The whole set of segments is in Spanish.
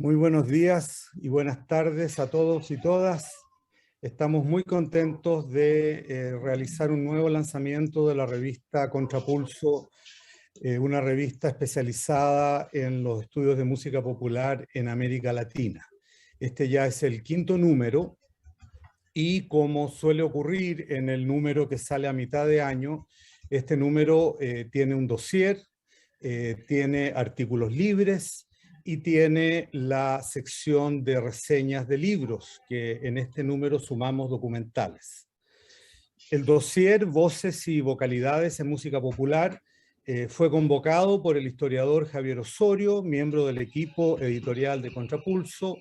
Muy buenos días y buenas tardes a todos y todas. Estamos muy contentos de realizar un nuevo lanzamiento de la revista Contrapulso, una revista especializada en los estudios de música popular en América Latina. Este ya es el quinto número y, como suele ocurrir en el número que sale a mitad de año, este número tiene un dossier, tiene artículos libres y tiene la sección de reseñas de libros, que en este número sumamos documentales. El dossier Voces y Vocalidades en Música Popular fue convocado por el historiador Javier Osorio, miembro del equipo editorial de Contrapulso,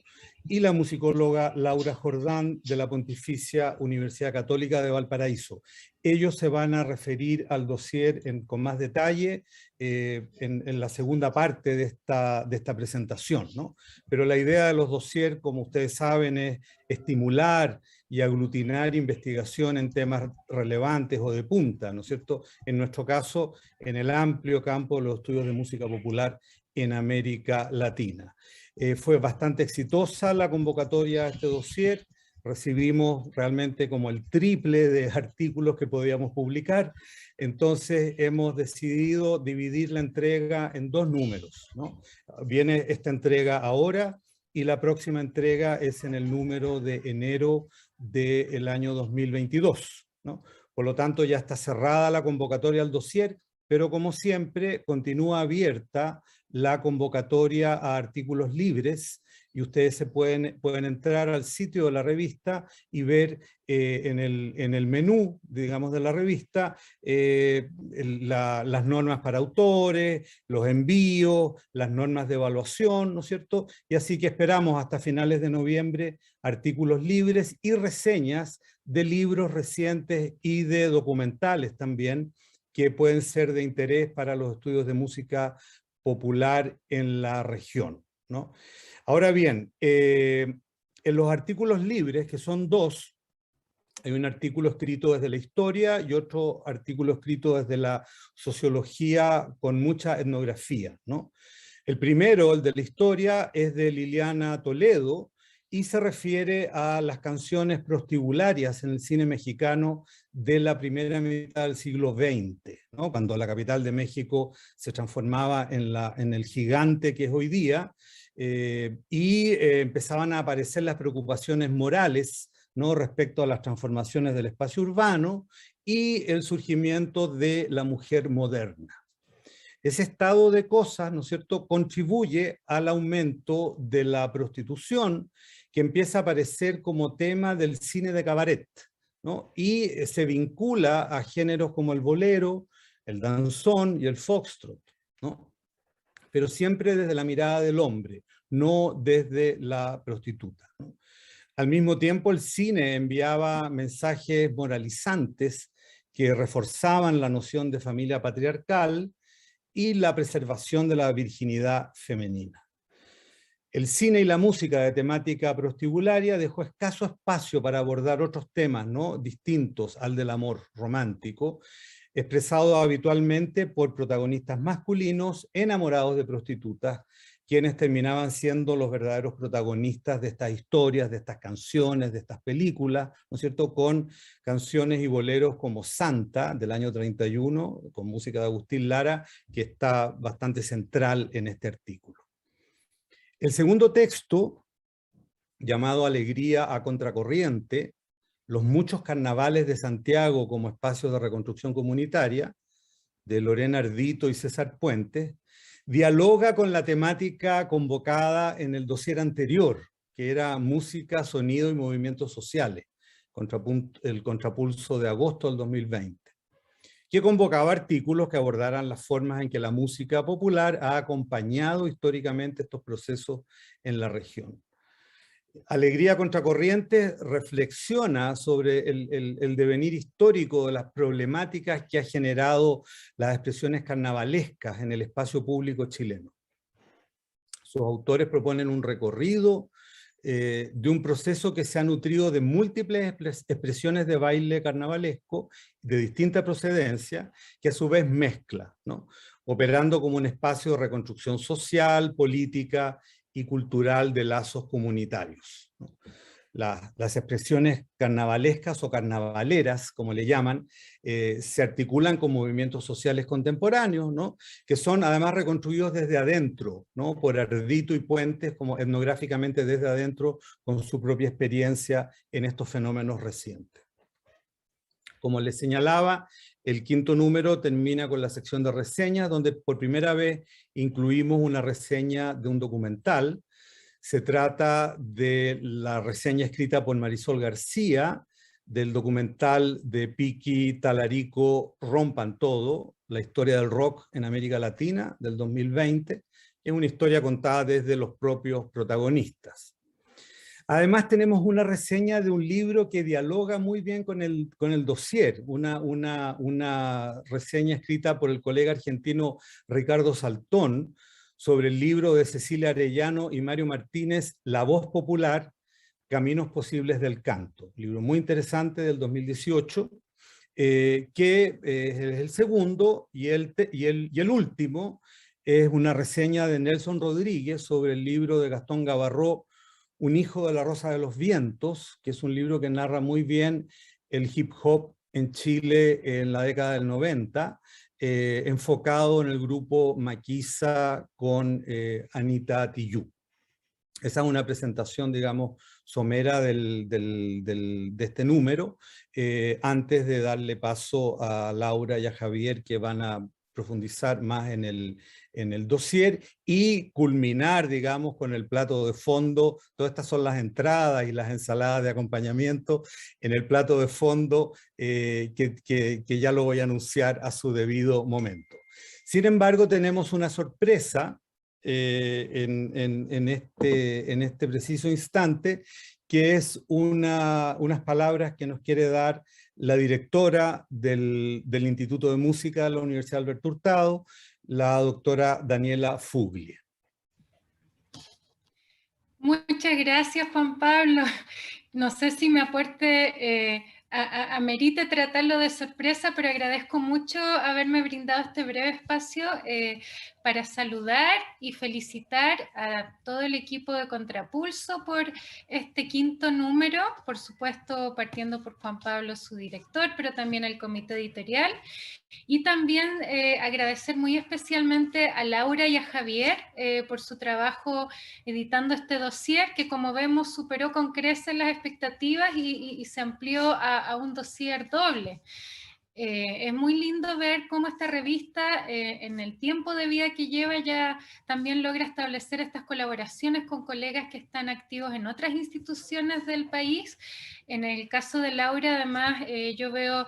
y la musicóloga Laura Jordán de la Pontificia Universidad Católica de Valparaíso. Ellos se van a referir al dossier con más detalle en la segunda parte de esta presentación, ¿no? Pero la idea de los dossiers, como ustedes saben, es estimular y aglutinar investigación en temas relevantes o de punta, ¿no es cierto? En nuestro caso, en el amplio campo de los estudios de música popular en América Latina. Fue bastante exitosa la convocatoria a este dossier. Recibimos realmente como el triple de artículos que podíamos publicar. Entonces hemos decidido dividir la entrega en dos números, ¿no? Viene esta entrega ahora y la próxima entrega es en el número de enero del año 2022, ¿no? Por lo tanto, ya está cerrada la convocatoria al dossier, pero como siempre continúa abierta la convocatoria a artículos libres, y ustedes pueden entrar al sitio de la revista y ver en el menú, digamos, de la revista las normas para autores, los envíos, las normas de evaluación, ¿no es cierto? Y así que esperamos hasta finales de noviembre artículos libres y reseñas de libros recientes y de documentales también, que pueden ser de interés para los estudios de música popular en la región, ¿no? Ahora bien, en los artículos libres, que son dos, hay un artículo escrito desde la historia y otro artículo escrito desde la sociología con mucha etnografía, ¿no? El primero, el de la historia, es de Liliana Toledo y se refiere a las canciones prostibularias en el cine mexicano de la primera mitad del siglo XX, ¿no? Cuando la capital de México se transformaba en el gigante que es hoy día, empezaban a aparecer las preocupaciones morales, ¿no?, respecto a las transformaciones del espacio urbano y el surgimiento de la mujer moderna. Ese estado de cosas, ¿no es cierto?, contribuye al aumento de la prostitución, que empieza a aparecer como tema del cine de cabaret, ¿no? Y se vincula a géneros como el bolero, el danzón y el foxtrot, ¿no? Pero siempre desde la mirada del hombre, no desde la prostituta, ¿no? Al mismo tiempo, el cine enviaba mensajes moralizantes que reforzaban la noción de familia patriarcal y la preservación de la virginidad femenina. El cine y la música de temática prostibularia dejó escaso espacio para abordar otros temas, ¿no?, distintos al del amor romántico, expresado habitualmente por protagonistas masculinos enamorados de prostitutas, quienes terminaban siendo los verdaderos protagonistas de estas historias, de estas canciones, de estas películas, ¿no es cierto?, con canciones y boleros como Santa, del año 31, con música de Agustín Lara, que está bastante central en este artículo. El segundo texto, llamado Alegría a Contracorriente, los muchos carnavales de Santiago como espacios de reconstrucción comunitaria, de Lorena Ardito y César Puentes, dialoga con la temática convocada en el dossier anterior, que era música, sonido y movimientos sociales, el contrapulso de agosto del 2020, que convocaba artículos que abordaran las formas en que la música popular ha acompañado históricamente estos procesos en la región. Alegría Contracorriente reflexiona sobre el devenir histórico de las problemáticas que ha generado las expresiones carnavalescas en el espacio público chileno. Sus autores proponen un recorrido de un proceso que se ha nutrido de múltiples expresiones de baile carnavalesco de distinta procedencia, que a su vez mezcla, ¿no?, operando como un espacio de reconstrucción social, política y cultural de lazos comunitarios, ¿no? Las expresiones carnavalescas o carnavaleras, como le llaman, se articulan con movimientos sociales contemporáneos, ¿no? Que son además reconstruidos desde adentro, ¿no? Por Ardito y Puentes, como etnográficamente desde adentro, con su propia experiencia en estos fenómenos recientes. Como les señalaba, el quinto número termina con la sección de reseñas, donde por primera vez incluimos una reseña de un documental. Se trata de la reseña escrita por Marisol García, del documental de Piki Talarico Rompan Todo, la historia del rock en América Latina, del 2020. Es una historia contada desde los propios protagonistas. Además tenemos una reseña de un libro que dialoga muy bien con el dossier, una reseña escrita por el colega argentino Ricardo Saltón sobre el libro de Cecilia Arellano y Mario Martínez, La voz popular, Caminos posibles del canto. Libro muy interesante del 2018, que es el segundo y el último es una reseña de Nelson Rodríguez sobre el libro de Gastón Gavarró, Un hijo de la Rosa de los Vientos, que es un libro que narra muy bien el hip hop en Chile en la década del 90, enfocado en el grupo Maquisa con Anita Tijoux. Esa es una presentación, digamos, somera de este número, antes de darle paso a Laura y a Javier, que van a profundizar más en el dossier y culminar, digamos, con el plato de fondo. Todas estas son las entradas y las ensaladas de acompañamiento en el plato de fondo, que ya lo voy a anunciar a su debido momento. Sin embargo, tenemos una sorpresa en este preciso instante, que es unas palabras que nos quiere dar la directora del Instituto de Música de la Universidad Alberto Hurtado, la doctora Daniela Fuglia. Muchas gracias, Juan Pablo. No sé si me aporte, amerite tratarlo de sorpresa, pero agradezco mucho haberme brindado este breve espacio para saludar y felicitar a todo el equipo de Contrapulso por este quinto número, por supuesto partiendo por Juan Pablo, su director, pero también al comité editorial. Y también agradecer muy especialmente a Laura y a Javier por su trabajo editando este dossier, que como vemos superó con creces las expectativas y se amplió a un dossier doble. Es muy lindo ver cómo esta revista, en el tiempo de vida que lleva, ya también logra establecer estas colaboraciones con colegas que están activos en otras instituciones del país. En el caso de Laura, además, yo veo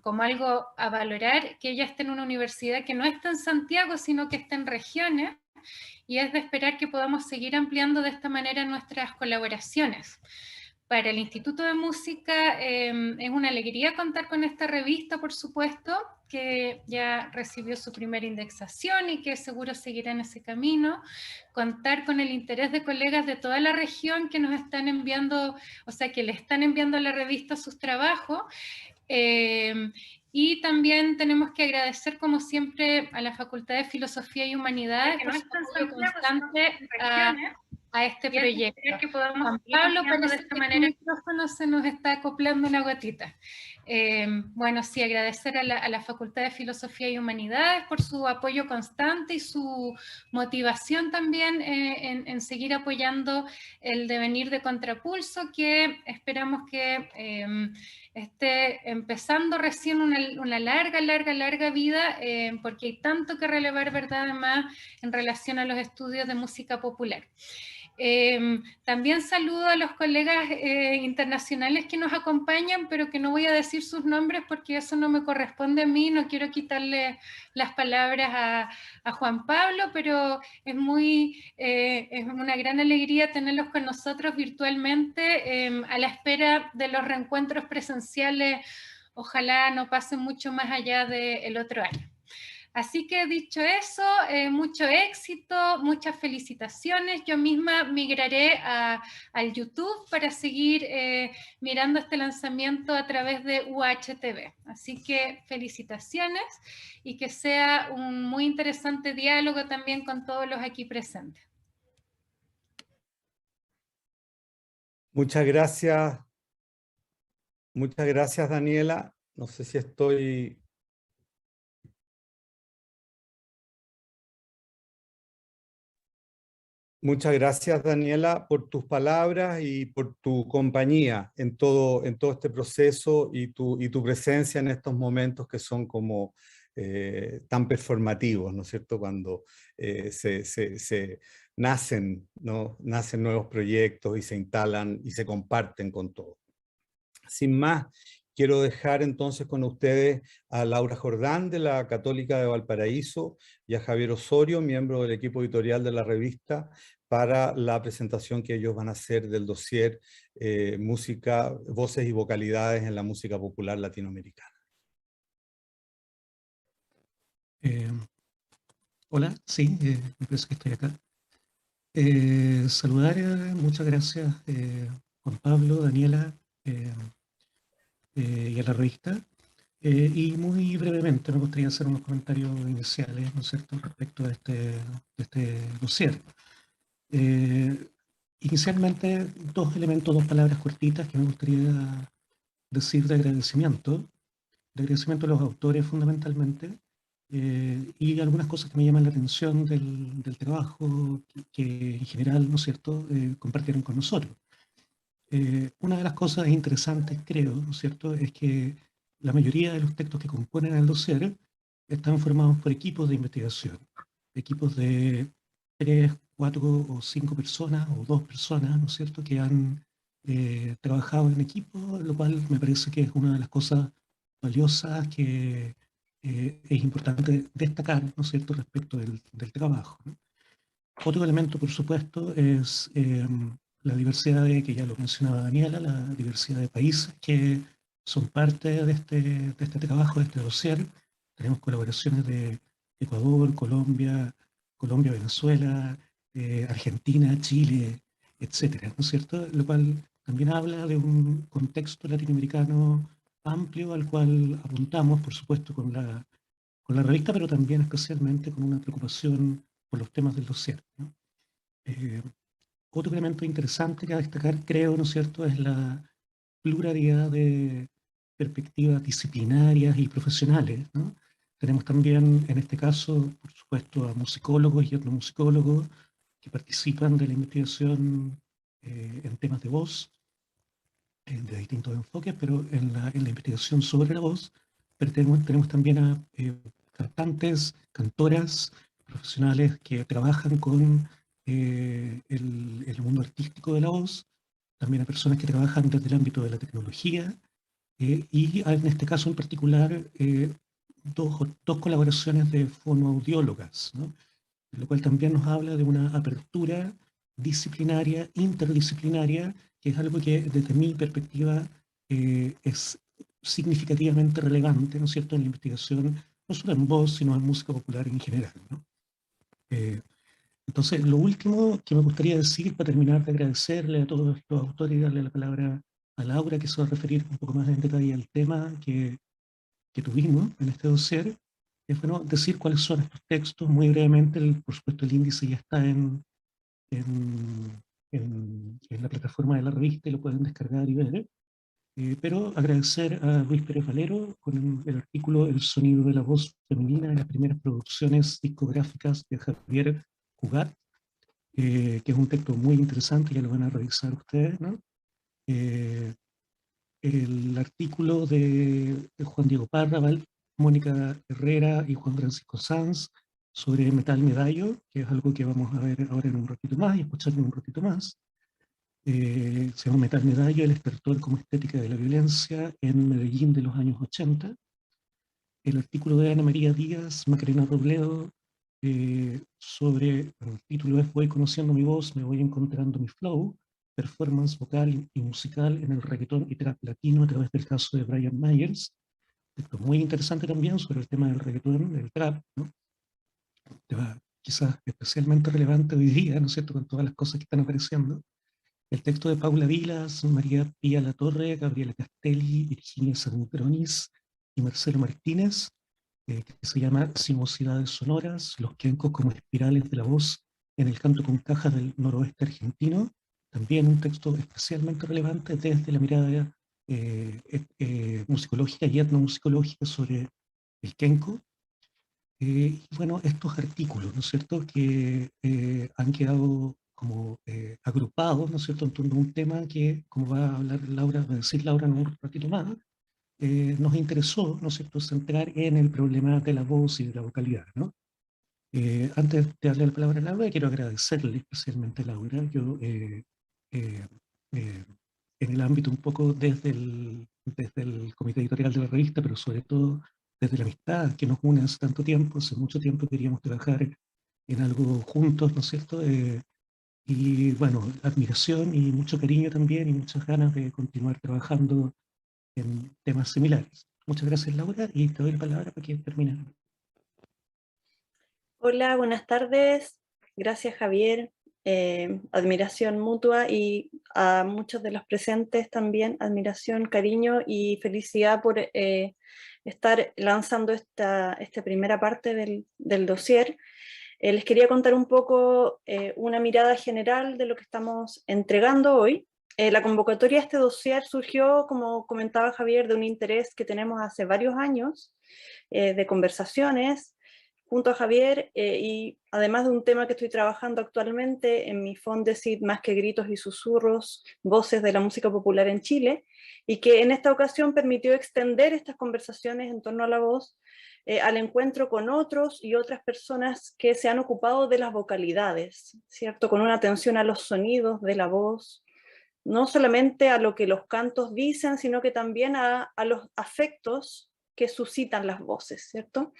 como algo a valorar que ella esté en una universidad que no está en Santiago, sino que está en regiones, y es de esperar que podamos seguir ampliando de esta manera nuestras colaboraciones. Para el Instituto de Música es una alegría contar con esta revista, por supuesto, que ya recibió su primera indexación y que seguro seguirá en ese camino. Contar con el interés de colegas de toda la región que nos están enviando, o sea, que le están enviando a la revista sus trabajos. Y también tenemos que agradecer, como siempre, a la Facultad de Filosofía y Humanidades por su apoyo constante a este proyecto. Que podamos Juan Pablo, parece que el micrófono se nos está acoplando una gotita. Bueno, sí, agradecer a la Facultad de Filosofía y Humanidades por su apoyo constante y su motivación también en seguir apoyando el devenir de Contrapulso, que esperamos que esté empezando recién una larga vida, porque hay tanto que relevar, ¿verdad?, además, en relación a los estudios de música popular. También saludo a los colegas internacionales que nos acompañan, pero que no voy a decir sus nombres porque eso no me corresponde a mí, no quiero quitarle las palabras a Juan Pablo, pero es una gran alegría tenerlos con nosotros virtualmente, a la espera de los reencuentros presenciales. Ojalá no pasen mucho más allá del otro año. Así que dicho eso, mucho éxito, muchas felicitaciones. Yo misma migraré al YouTube para seguir mirando este lanzamiento a través de UHTV. Así que felicitaciones y que sea un muy interesante diálogo también con todos los aquí presentes. Muchas gracias Daniela. No sé si estoy... Muchas gracias, Daniela, por tus palabras y por tu compañía en todo este proceso y tu presencia en estos momentos que son como tan performativos, ¿no es cierto? Cuando se nacen, ¿no? Nacen nuevos proyectos y se instalan y se comparten con todos. Sin más, quiero dejar entonces con ustedes a Laura Jordán de la Católica de Valparaíso y a Javier Osorio, miembro del equipo editorial de la revista, para la presentación que ellos van a hacer del dossier Música, Voces y Vocalidades en la Música Popular Latinoamericana. Hola, sí, me parece que estoy acá. Saludar, muchas gracias Juan Pablo, Daniela y a la revista. Y muy brevemente me gustaría hacer unos comentarios iniciales, ¿no es cierto?, respecto de este dossier. Inicialmente, dos elementos, dos palabras cortitas que me gustaría decir de agradecimiento a los autores fundamentalmente, y algunas cosas que me llaman la atención del trabajo que en general, ¿no es cierto?, compartieron con nosotros. Una de las cosas interesantes, creo, ¿no es cierto?, es que la mayoría de los textos que componen el dossier están formados por equipos de investigación, equipos de 3, 4 o 5 personas o 2 personas, ¿no es cierto?, que han trabajado en equipo, lo cual me parece que es una de las cosas valiosas que es importante destacar, ¿no es cierto?, respecto del trabajo, ¿no? Otro elemento, por supuesto, es la diversidad que ya lo mencionaba Daniela, la diversidad de países que son parte de este trabajo, de este dossier. Tenemos colaboraciones de Ecuador, Colombia, Venezuela, Argentina, Chile, etcétera, ¿no es cierto? Lo cual también habla de un contexto latinoamericano amplio al cual apuntamos, por supuesto, con la revista, pero también especialmente con una preocupación por los temas del dossier, ¿no? Otro elemento interesante que a destacar, creo, ¿no es cierto?, es la pluralidad de perspectivas disciplinarias y profesionales, ¿no? Tenemos también, en este caso, por supuesto, a musicólogos y etnomusicólogos que participan de la investigación en temas de voz, de distintos enfoques, pero en la investigación sobre la voz, pero tenemos también a cantantes, cantoras, profesionales que trabajan con el mundo artístico de la voz, también a personas que trabajan desde el ámbito de la tecnología, y en este caso en particular, dos colaboraciones de fonoaudiólogas, ¿no? Lo cual también nos habla de una apertura disciplinaria, interdisciplinaria, que es algo que desde mi perspectiva es significativamente relevante, ¿no es cierto?, en la investigación, no solo en voz, sino en música popular en general, ¿no? Entonces, lo último que me gustaría decir, para terminar de agradecerle a todos los autores y darle la palabra a Laura, que se va a referir un poco más en detalle al tema que tuvimos en este dossier, es bueno decir cuáles son estos textos muy brevemente. Por supuesto, el índice ya está en, en la plataforma de la revista y lo pueden descargar y ver. Pero agradecer a Luis Pérez Valero con el artículo El sonido de la voz femenina en las primeras producciones discográficas de Javier Cugat, que es un texto muy interesante, ya lo van a revisar ustedes, ¿no? El artículo de Juan Diego Parra, Mónica Herrera y Juan Francisco Sanz sobre Metal Medallo, que es algo que vamos a ver ahora en un ratito más y escuchar en un ratito más. Se llama Metal Medallo, el estertor como estética de la violencia en Medellín de los años 80. El artículo de Ana María Díaz, Macarena Robledo, sobre, el título es Voy conociendo mi voz, me voy encontrando mi flow, performance vocal y musical en el reggaetón y trap latino a través del caso de Brian Myers. Esto es muy interesante también sobre el tema del reggaetón, del trap, ¿no? Tema quizás especialmente relevante hoy día, ¿no es cierto?, con todas las cosas que están apareciendo. El texto de Paula Vilas, María Pía Latorre, Gabriela Castelli, Virginia Santronis y Marcelo Martínez, que se llama Sinuosidades sonoras, los quencos como espirales de la voz en el canto con cajas del noroeste argentino, también un texto especialmente relevante desde la mirada musicológica y etnomusicológica sobre el Kenko. Y bueno, estos artículos, ¿no es cierto?, que han quedado como agrupados, ¿no es cierto?, en torno a un tema que, como va a hablar Laura, va a decir Laura en un ratito más, nos interesó, ¿no es cierto?, centrar en el problema de la voz y de la vocalidad, ¿no? Antes de darle la palabra a Laura, quiero agradecerle especialmente a Laura. Yo, en el ámbito un poco desde el comité editorial de la revista, pero sobre todo desde la amistad que nos une hace tanto tiempo, hace mucho tiempo queríamos trabajar en algo juntos, ¿no es cierto? Y bueno, admiración y mucho cariño también y muchas ganas de continuar trabajando en temas similares. Muchas gracias, Laura, y te doy la palabra para que termines. Hola, buenas tardes. Gracias, Javier. Admiración mutua, y a muchos de los presentes también admiración, cariño y felicidad por estar lanzando esta primera parte del dossier. Les quería contar un poco una mirada general de lo que estamos entregando hoy. La convocatoria a este dossier surgió, como comentaba Javier, de un interés que tenemos hace varios años, de conversaciones junto a Javier, y además de un tema que estoy trabajando actualmente en mi Fondesit Más que gritos y susurros, voces de la música popular en Chile, y que en esta ocasión permitió extender estas conversaciones en torno a la voz al encuentro con otros y otras personas que se han ocupado de las vocalidades, ¿cierto? Con una atención a los sonidos de la voz, no solamente a lo que los cantos dicen, sino que también a los afectos que suscitan las voces, ¿cierto?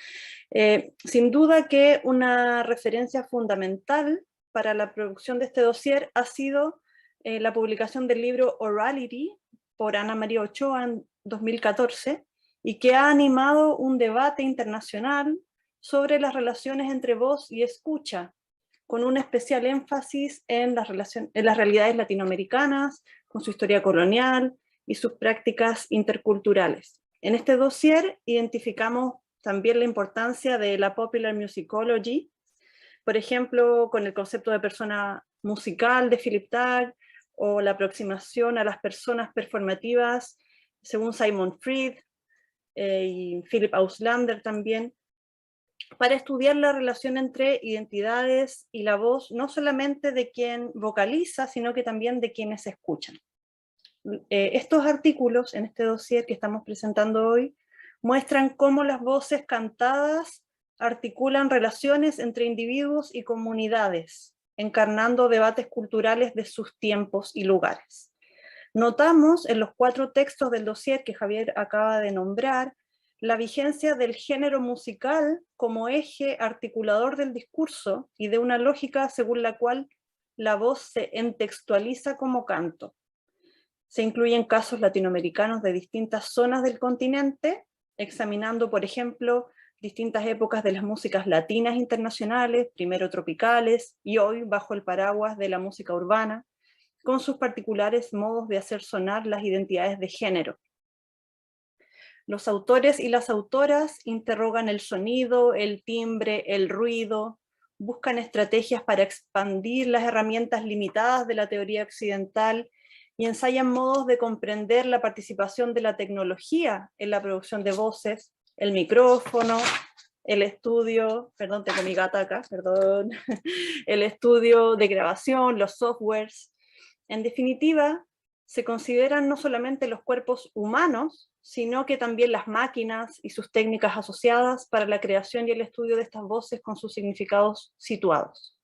Sin duda que una referencia fundamental para la producción de este dossier ha sido la publicación del libro Orality por Ana María Ochoa en 2014, y que ha animado un debate internacional sobre las relaciones entre voz y escucha, con un especial énfasis en las realidades latinoamericanas, con su historia colonial y sus prácticas interculturales. En este dossier identificamos también la importancia de la popular musicology, por ejemplo, con el concepto de persona musical de Philip Tagg, o la aproximación a las personas performativas según Simon Fried y Philip Auslander también, para estudiar la relación entre identidades y la voz, no solamente de quien vocaliza, sino que también de quienes escuchan. Estos artículos en este dossier que estamos presentando hoy muestran cómo las voces cantadas articulan relaciones entre individuos y comunidades, encarnando debates culturales de sus tiempos y lugares. Notamos en los 4 textos del dossier que Javier acaba de nombrar la vigencia del género musical como eje articulador del discurso y de una lógica según la cual la voz se entextualiza como canto. Se incluyen casos latinoamericanos de distintas zonas del continente, examinando, por ejemplo, distintas épocas de las músicas latinas internacionales, primero tropicales y hoy bajo el paraguas de la música urbana, con sus particulares modos de hacer sonar las identidades de género. Los autores y las autoras interrogan el sonido, el timbre, el ruido, buscan estrategias para expandir las herramientas limitadas de la teoría occidental y ensayan modos de comprender la participación de la tecnología en la producción de voces, el micrófono, el estudio, perdón, tengo mi gata acá, perdón, el estudio de grabación, los softwares. En definitiva, se consideran no solamente los cuerpos humanos, sino que también las máquinas y sus técnicas asociadas para la creación y el estudio de estas voces con sus significados situados.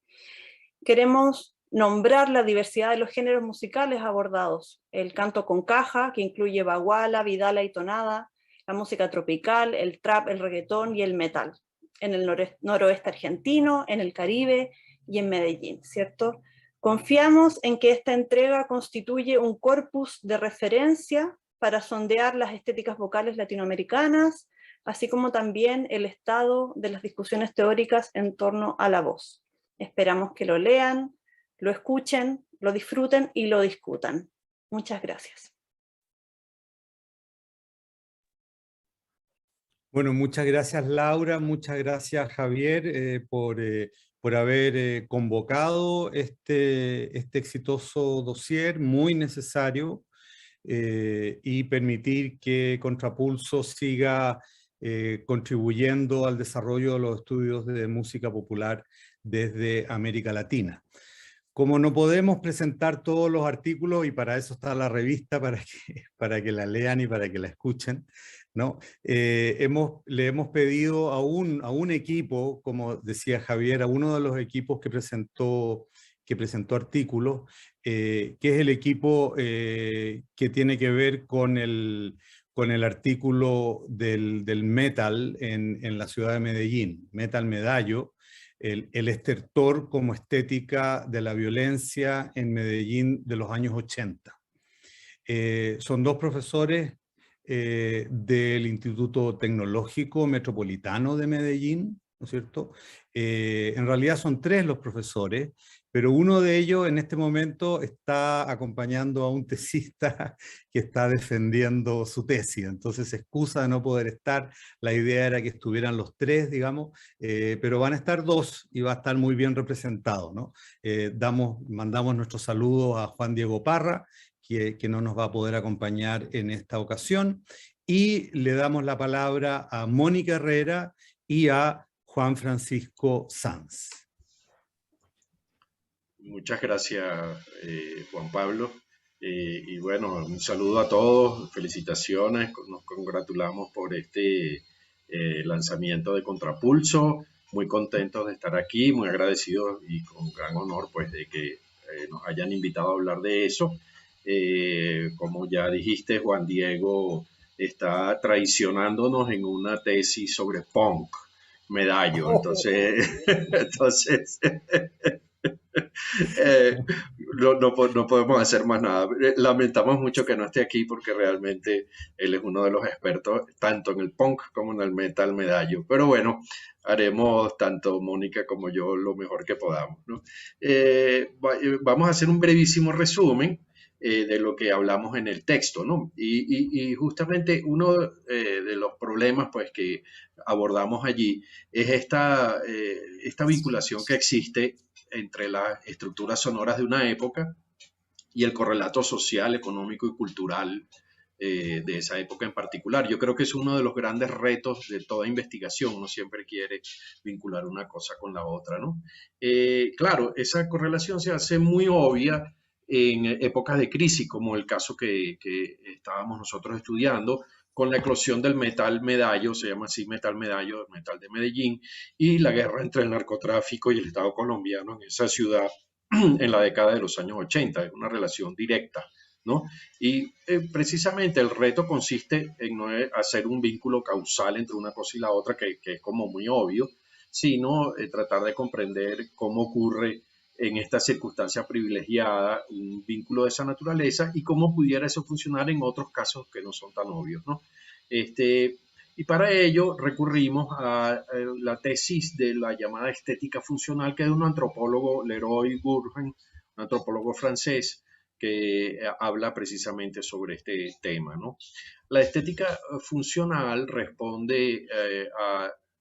Queremos nombrar la diversidad de los géneros musicales abordados: el canto con caja, que incluye baguala, vidala y tonada, la música tropical, el trap, el reggaetón y el metal, en el noroeste argentino, en el Caribe y en Medellín, ¿cierto? Confiamos en que esta entrega constituye un corpus de referencia para sondear las estéticas vocales latinoamericanas, así como también el estado de las discusiones teóricas en torno a la voz. Esperamos que lo lean, lo escuchen, lo disfruten y lo discutan. Muchas gracias. Bueno, muchas gracias Laura, muchas gracias Javier por por haber convocado este exitoso dossier muy necesario y permitir que Contrapulso siga contribuyendo al desarrollo de los estudios de música popular desde América Latina. Como no podemos presentar todos los artículos, y para eso está la revista, para que la lean y para que la escuchen, ¿no? Le hemos pedido a un equipo, como decía Javier, a uno de los equipos que presentó artículos, que es el equipo que tiene que ver con el artículo del metal en la ciudad de Medellín, Metal Medallo, el estertor como estética de la violencia en Medellín de los años 80. Son dos profesores del Instituto Tecnológico Metropolitano de Medellín, ¿no es cierto? En realidad son tres los profesores, pero uno de ellos en este momento está acompañando a un tesista que está defendiendo su tesis, entonces se excusa de no poder estar. La idea era que estuvieran los tres, digamos, pero van a estar dos y va a estar muy bien representado, ¿no? Mandamos nuestros saludos a Juan Diego Parra, que no nos va a poder acompañar en esta ocasión, y le damos la palabra a Mónica Herrera y a Juan Francisco Sanz. Muchas gracias, Juan Pablo. Y bueno, un saludo a todos, felicitaciones, nos congratulamos por este lanzamiento de Contrapulso, muy contentos de estar aquí, muy agradecidos y con gran honor pues de que nos hayan invitado a hablar de eso. Como ya dijiste, Juan Diego está traicionándonos en una tesis sobre punk, Medallo, entonces no podemos hacer más nada. Lamentamos mucho que no esté aquí porque realmente él es uno de los expertos tanto en el punk como en el metal Medallo. Pero bueno, haremos tanto Mónica como yo lo mejor que podamos, ¿no? Vamos a hacer un brevísimo resumen de lo que hablamos en el texto, ¿no? Y justamente uno de los problemas pues, que abordamos allí es esta vinculación que existe entre las estructuras sonoras de una época y el correlato social, económico y cultural de esa época en particular. Yo creo que es uno de los grandes retos de toda investigación. Uno siempre quiere vincular una cosa con la otra, ¿no? Claro, esa correlación se hace muy obvia en épocas de crisis, como el caso que estábamos nosotros estudiando, con la eclosión del metal Medallo, se llama así Metal Medallo, metal de Medellín, y la guerra entre el narcotráfico y el Estado colombiano en esa ciudad en la década de los años 80, es una relación directa, ¿no? Y precisamente el reto consiste en no hacer un vínculo causal entre una cosa y la otra, que es como muy obvio, sino tratar de comprender cómo ocurre en esta circunstancia privilegiada un vínculo de esa naturaleza y cómo pudiera eso funcionar en otros casos que no son tan obvios, ¿no? Y para ello recurrimos a la tesis de la llamada estética funcional, que es de un antropólogo, Leroy Gourhan, un antropólogo francés, que habla precisamente sobre este tema, ¿no? La estética funcional responde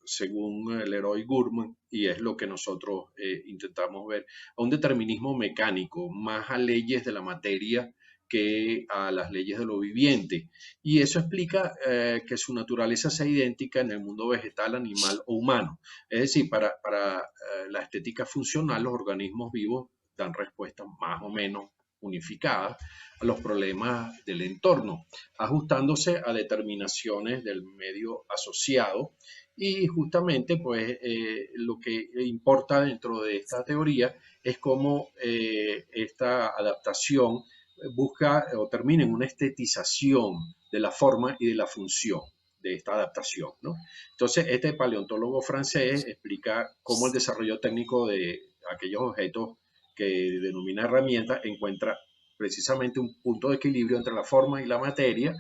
según Leroy Gourhan, y es lo que nosotros intentamos ver, a un determinismo mecánico, más a leyes de la materia que a las leyes de lo viviente. Y eso explica que su naturaleza sea idéntica en el mundo vegetal, animal o humano. Es decir, para la estética funcional, los organismos vivos dan respuestas más o menos unificadas a los problemas del entorno, ajustándose a determinaciones del medio asociado. Y justamente, pues, lo que importa dentro de esta teoría es cómo esta adaptación busca o termina en una estetización de la forma y de la función de esta adaptación, ¿no? Entonces, este paleontólogo francés explica cómo el desarrollo técnico de aquellos objetos que denomina herramientas encuentra precisamente un punto de equilibrio entre la forma y la materia,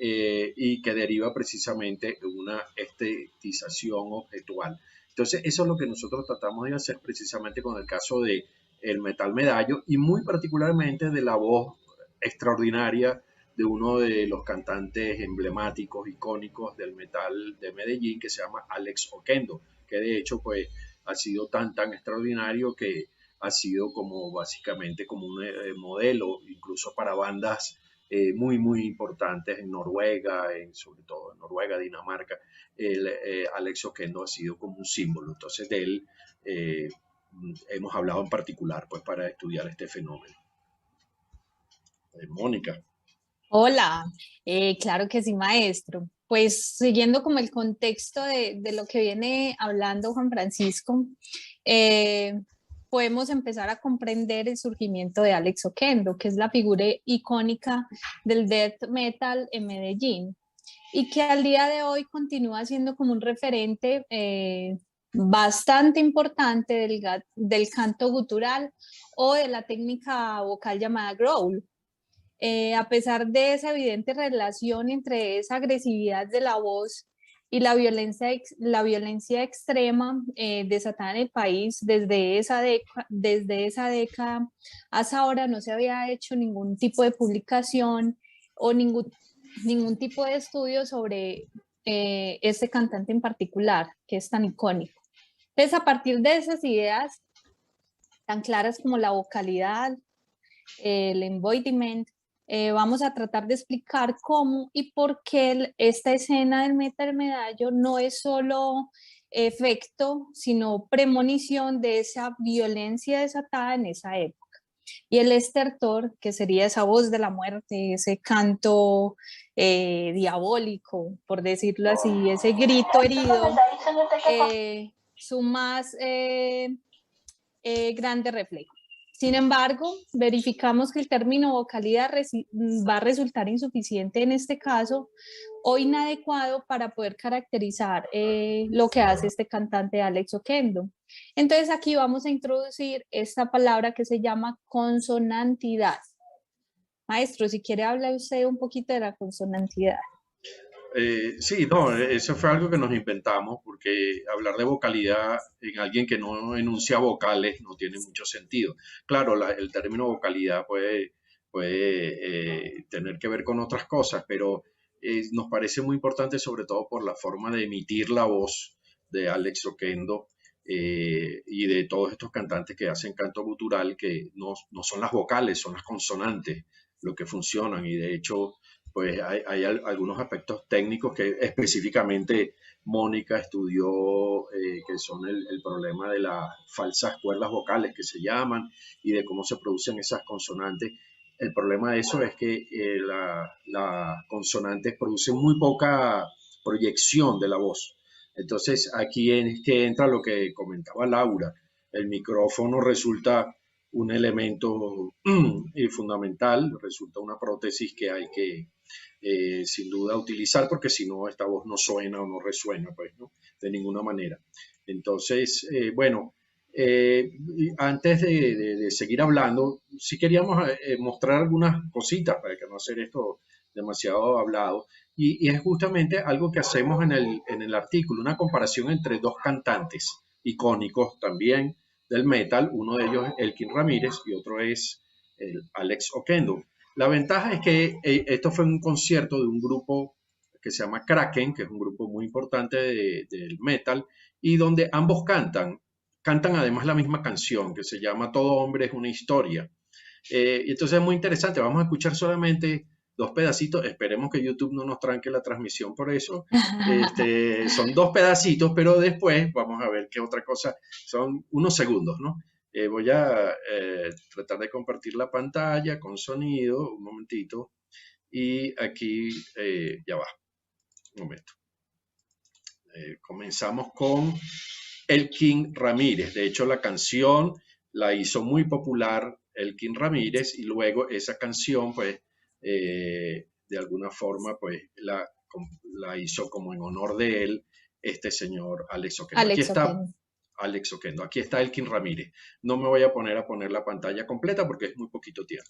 y que deriva precisamente en una estetización objetual. Entonces, eso es lo que nosotros tratamos de hacer precisamente con el caso de el metal Medallo y muy particularmente de la voz extraordinaria de uno de los cantantes emblemáticos, icónicos del metal de Medellín, que se llama Alex Oquendo, que de hecho pues ha sido tan extraordinario que ha sido como básicamente como un modelo incluso para bandas muy importantes en Noruega, sobre todo en Noruega, Dinamarca. Alex Oquendo ha sido como un símbolo. Entonces de él hemos hablado en particular pues para estudiar este fenómeno. Mónica. Hola, claro que sí, maestro. Pues siguiendo como el contexto de lo que viene hablando Juan Francisco, podemos empezar a comprender el surgimiento de Alex Oquendo, que es la figura icónica del death metal en Medellín y que al día de hoy continúa siendo como un referente bastante importante del canto gutural o de la técnica vocal llamada growl. A pesar de esa evidente relación entre esa agresividad de la voz y la violencia extrema desatada en el país desde esa década hasta ahora, no se había hecho ningún tipo de publicación o ningún tipo de estudio sobre este cantante en particular, que es tan icónico. Entonces, a partir de esas ideas tan claras como la vocalidad, el embodiment, vamos a tratar de explicar cómo y por qué esta escena del metal medallo no es solo efecto, sino premonición de esa violencia desatada en esa época. Y el estertor, que sería esa voz de la muerte, ese canto diabólico, por decirlo así, ese grito herido, su más grande reflejo. Sin embargo, verificamos que el término vocalidad va a resultar insuficiente en este caso o inadecuado para poder caracterizar lo que hace este cantante Alex Oquendo. Entonces aquí vamos a introducir esta palabra que se llama consonantidad. Maestro, si quiere hablar usted un poquito de la consonantidad. Sí, no, eso fue algo que nos inventamos porque hablar de vocalidad en alguien que no enuncia vocales no tiene mucho sentido. Claro, el término vocalidad puede tener que ver con otras cosas, pero nos parece muy importante sobre todo por la forma de emitir la voz de Alex Oquendo y de todos estos cantantes que hacen canto gutural, que no son las vocales, son las consonantes lo que funcionan, y de hecho pues hay algunos aspectos técnicos que específicamente Mónica estudió, que son el problema de las falsas cuerdas vocales que se llaman y de cómo se producen esas consonantes. El problema de eso es que las consonantes producen muy poca proyección de la voz. Entonces aquí es que entra lo que comentaba Laura. El micrófono resulta un elemento fundamental, resulta una prótesis que hay que sin duda utilizar, porque si no esta voz no suena o no resuena, pues, ¿no? De ninguna manera. Entonces, bueno, antes de seguir hablando, sí queríamos mostrar algunas cositas para que no hacer esto demasiado hablado, y es justamente algo que hacemos en el artículo, una comparación entre dos cantantes icónicos también del metal, uno de ellos es Elkin Ramírez y otro es el Alex Oquendo. La ventaja es que esto fue un concierto de un grupo que se llama Kraken, que es un grupo muy importante del metal, y donde ambos cantan además la misma canción, que se llama Todo hombre es una historia. Y entonces es muy interesante, vamos a escuchar solamente dos pedacitos, esperemos que YouTube no nos tranque la transmisión por eso. Son dos pedacitos, pero después vamos a ver qué otra cosa, son unos segundos, ¿no? Voy a tratar de compartir la pantalla con sonido, un momentito, y aquí ya va, un momento. Comenzamos con Elkin Ramírez. De hecho, la canción la hizo muy popular Elkin Ramírez y luego esa canción, pues, de alguna forma, pues, la hizo como en honor de él este señor Alex Oquendo. Aquí está Alex Oquendo. Aquí está Elkin Ramírez. No me voy a poner la pantalla completa porque es muy poquito tiempo.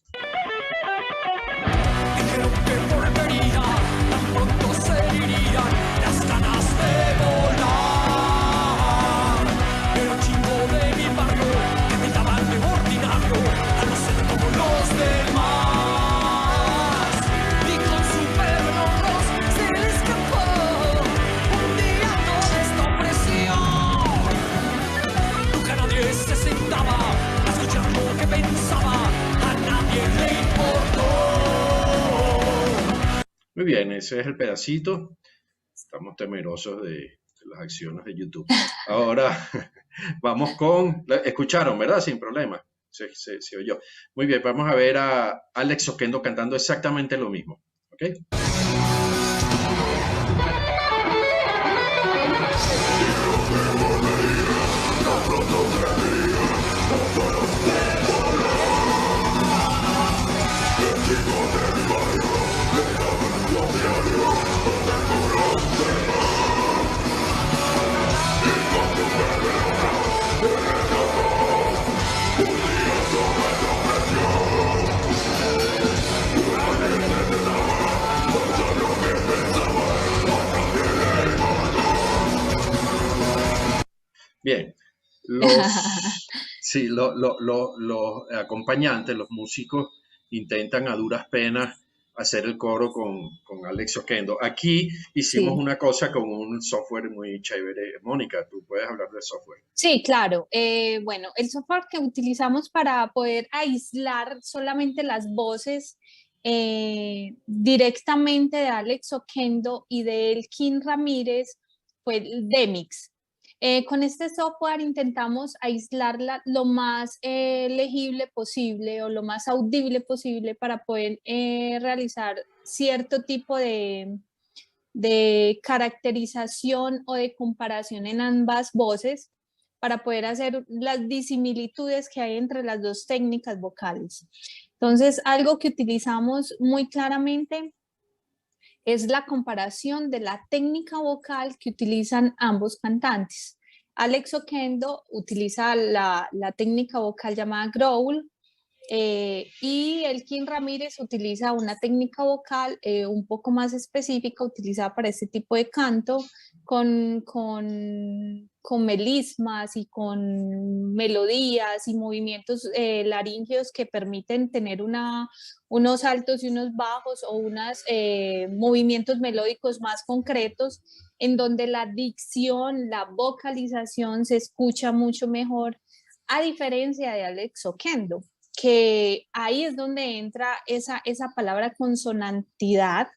Dijeron que volvería, tan pronto se irían las ganas de volar. Pero chingo de mi barrio, que me llaman de ordinario, a no ser como los demás. Y con superlogros se le escapó un día toda esta opresión. Muy bien, ese es el pedacito. Estamos temerosos de las acciones de YouTube. Ahora vamos con... Escucharon, ¿verdad? Sin problema. Se oyó. Muy bien, vamos a ver a Alex Oquendo cantando exactamente lo mismo. ¿Ok? Bien, sí, los acompañantes, los músicos, intentan a duras penas hacer el coro con Alex Oquendo. Aquí hicimos una cosa con un software muy chévere. Mónica, tú puedes hablar del software. Sí, claro. Bueno, el software que utilizamos para poder aislar solamente las voces directamente de Alex Oquendo y de Elkin Ramírez fue el Demix. Con este software intentamos aislarla lo más legible posible o lo más audible posible para poder realizar cierto tipo de caracterización o de comparación en ambas voces para poder hacer las disimilitudes que hay entre las dos técnicas vocales. Entonces, algo que utilizamos muy claramente es la comparación de la técnica vocal que utilizan ambos cantantes. Alex Oquendo utiliza la técnica vocal llamada growl y Elkin Ramírez utiliza una técnica vocal un poco más específica utilizada para este tipo de canto con melismas y con melodías y movimientos laríngeos que permiten tener unos altos y unos bajos o unos movimientos melódicos más concretos en donde la dicción, la vocalización se escucha mucho mejor a diferencia de Alex Oquendo, que ahí es donde entra esa palabra consonantidad,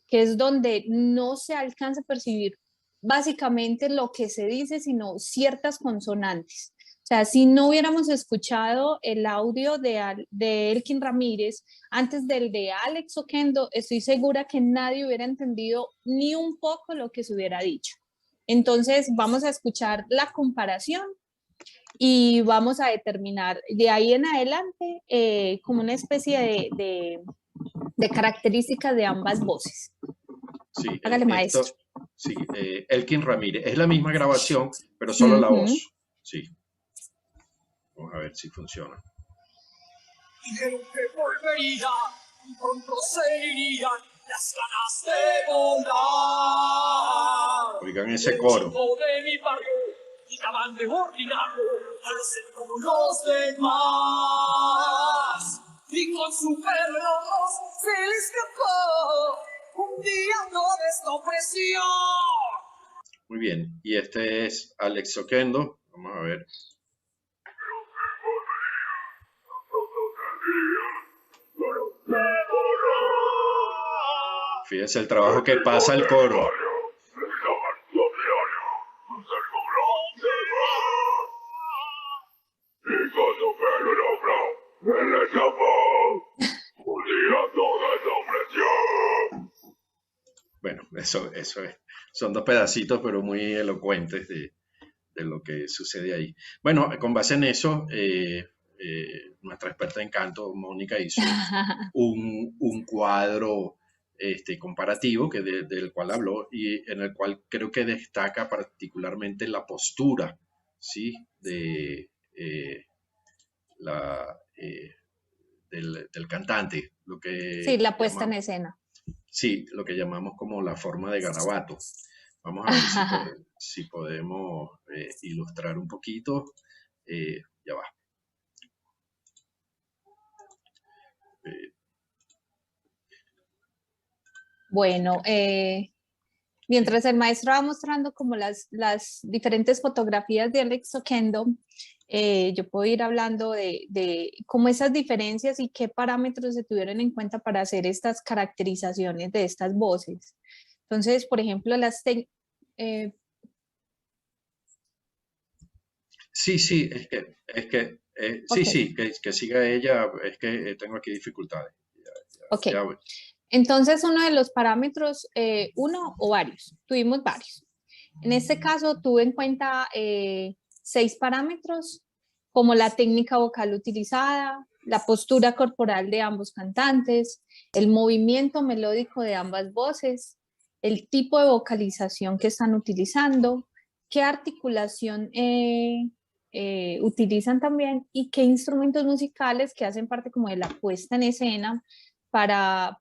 que es donde no se alcanza a percibir básicamente lo que se dice, sino ciertas consonantes. O sea, si no hubiéramos escuchado el audio de Elkin Ramírez antes del de Alex Oquendo, estoy segura que nadie hubiera entendido ni un poco lo que se hubiera dicho. Entonces, vamos a escuchar la comparación y vamos a determinar de ahí en adelante como una especie de características de ambas voces. Sí, Hágale, maestro. Sí, Elkin Ramírez. Es la misma grabación, pero solo la voz. Sí. Vamos a ver si funciona. Dijeron que volvería y pronto se irían las ganas de volar. Oigan ese coro. De mi barrio y acaban de ordinarlo al ser como los demás. Y con su perro se le escapó un día de esta opresión. Muy bien, y este es Alex Oquendo. Vamos a ver. Fíjense el trabajo que pasa el coro. Bueno, eso es. Son dos pedacitos, pero muy elocuentes de lo que sucede ahí. Bueno, con base en eso, nuestra experta en canto, Mónica, hizo un cuadro comparativo del cual habló y en el cual creo que destaca particularmente la postura, ¿sí? del cantante. Sí, la puesta en escena. Sí, lo que llamamos como la forma de garabato. Vamos a ver si podemos ilustrar un poquito. Ya va. Bueno, mientras el maestro va mostrando como las diferentes fotografías de Alex Oquendo, yo puedo ir hablando de cómo esas diferencias y qué parámetros se tuvieron en cuenta para hacer estas caracterizaciones de estas voces. Entonces, por ejemplo, Sí, sí, ok, sí, que siga ella, es que tengo aquí dificultades. ok. Ya voy. Entonces, uno de los parámetros, uno o varios, tuvimos varios. En este caso, tuve en cuenta 6 parámetros, como la técnica vocal utilizada, la postura corporal de ambos cantantes, el movimiento melódico de ambas voces, el tipo de vocalización que están utilizando, qué articulación utilizan también y qué instrumentos musicales que hacen parte como de la puesta en escena para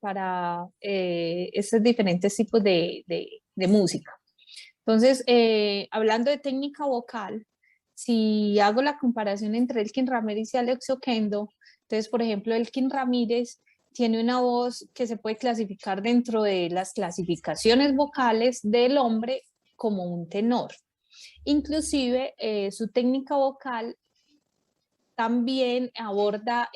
estos diferentes tipos de música. Entonces, hablando de técnica vocal, si hago la comparación entre Elkin Ramírez y Alex Oquendo, entonces, por ejemplo, Elkin Ramírez tiene una voz que se puede clasificar dentro de las clasificaciones vocales del hombre como un tenor. Inclusive, su técnica vocal también aborda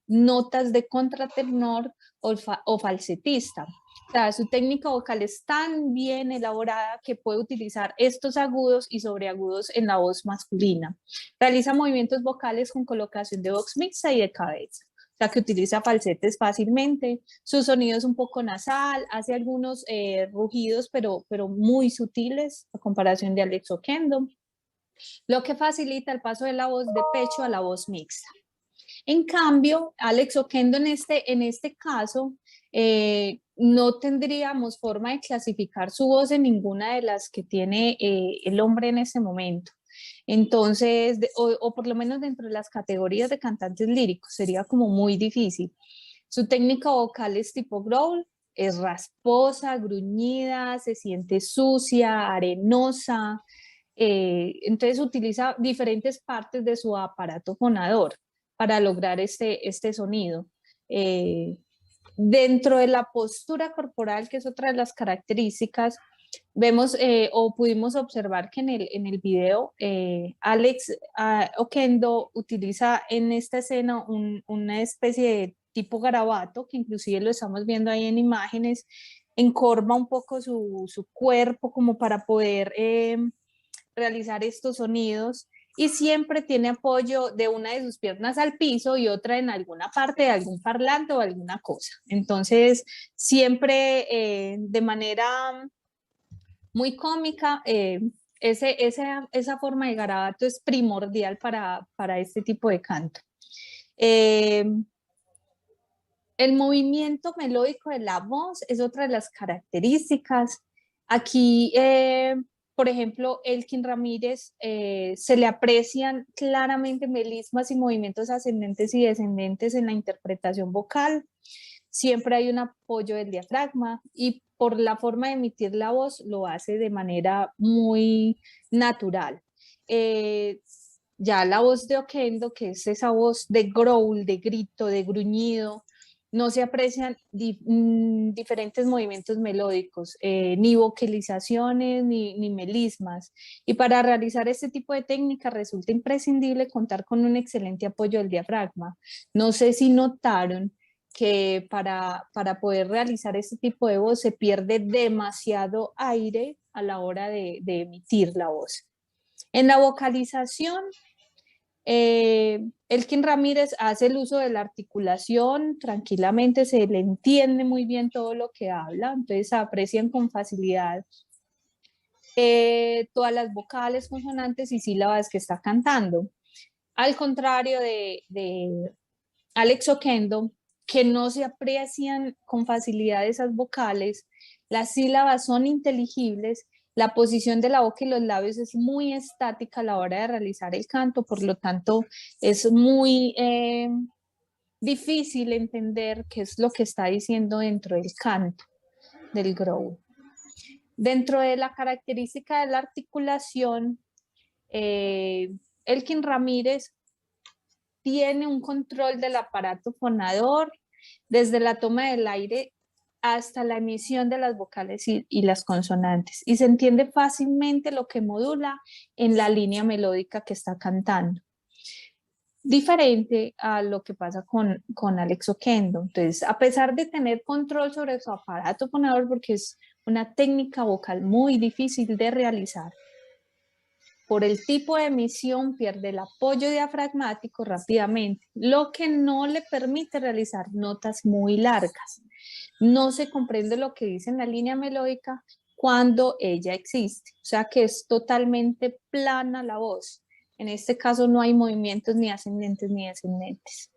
notas de contratenor o falsetista. O sea, su técnica vocal es tan bien elaborada que puede utilizar estos agudos y sobreagudos en la voz masculina. Realiza movimientos vocales con colocación de voz mixta y de cabeza. O sea, que utiliza falsetes fácilmente. Su sonido es un poco nasal, hace algunos rugidos, pero muy sutiles a comparación de Alex Oquendo, lo que facilita el paso de la voz de pecho a la voz mixta. En cambio, Alex Oquendo en este caso, no tendríamos forma de clasificar su voz en ninguna de las que tiene el hombre en ese momento. Entonces, o por lo menos dentro de las categorías de cantantes líricos, sería como muy difícil. Su técnica vocal es tipo growl, es rasposa, gruñida, se siente sucia, arenosa. Entonces utiliza diferentes partes de su aparato fonador para lograr este sonido. Dentro de la postura corporal, que es otra de las características, vemos o pudimos observar que en el video Alex Oquendo utiliza en esta escena una especie de tipo garabato, que inclusive lo estamos viendo ahí en imágenes, encorva un poco su cuerpo como para poder realizar estos sonidos, y siempre tiene apoyo de una de sus piernas al piso y otra en alguna parte de algún parlante o alguna cosa. Entonces, siempre de manera muy cómica, esa forma de garabato es primordial para este tipo de canto. El movimiento melódico de la voz es otra de las características. Aquí, por ejemplo, Elkin Ramírez, se le aprecian claramente melismas y movimientos ascendentes y descendentes en la interpretación vocal. Siempre hay un apoyo del diafragma y por la forma de emitir la voz lo hace de manera muy natural. Ya la voz de Oquendo, que es esa voz de growl, de grito, de gruñido, no se aprecian diferentes movimientos melódicos, ni vocalizaciones, ni melismas. Y para realizar este tipo de técnica resulta imprescindible contar con un excelente apoyo del diafragma. No sé si notaron que para poder realizar este tipo de voz se pierde demasiado aire a la hora de emitir la voz. En la vocalización, Elkin Ramírez hace el uso de la articulación, tranquilamente se le entiende muy bien todo lo que habla, entonces aprecian con facilidad todas las vocales, consonantes y sílabas que está cantando. Al contrario de Alex Oquendo, que no se aprecian con facilidad esas vocales, las sílabas son inteligibles, la posición de la boca y los labios es muy estática a la hora de realizar el canto, por lo tanto es muy difícil entender qué es lo que está diciendo dentro del canto del growl. Dentro de la característica de la articulación, Elkin Ramírez tiene un control del aparato fonador desde la toma del aire hasta la emisión de las vocales y las consonantes, y se entiende fácilmente lo que modula en la línea melódica que está cantando. diferente a lo que pasa con Alex Oquendo. Entonces, a pesar de tener control sobre su aparato fonador, porque es una técnica vocal muy difícil de realizar, por el tipo de emisión pierde el apoyo diafragmático rápidamente, lo que no le permite realizar notas muy largas. No se comprende lo que dice en la línea melódica cuando ella existe, o sea que es totalmente plana la voz. En este caso no hay movimientos ni ascendentes ni descendentes.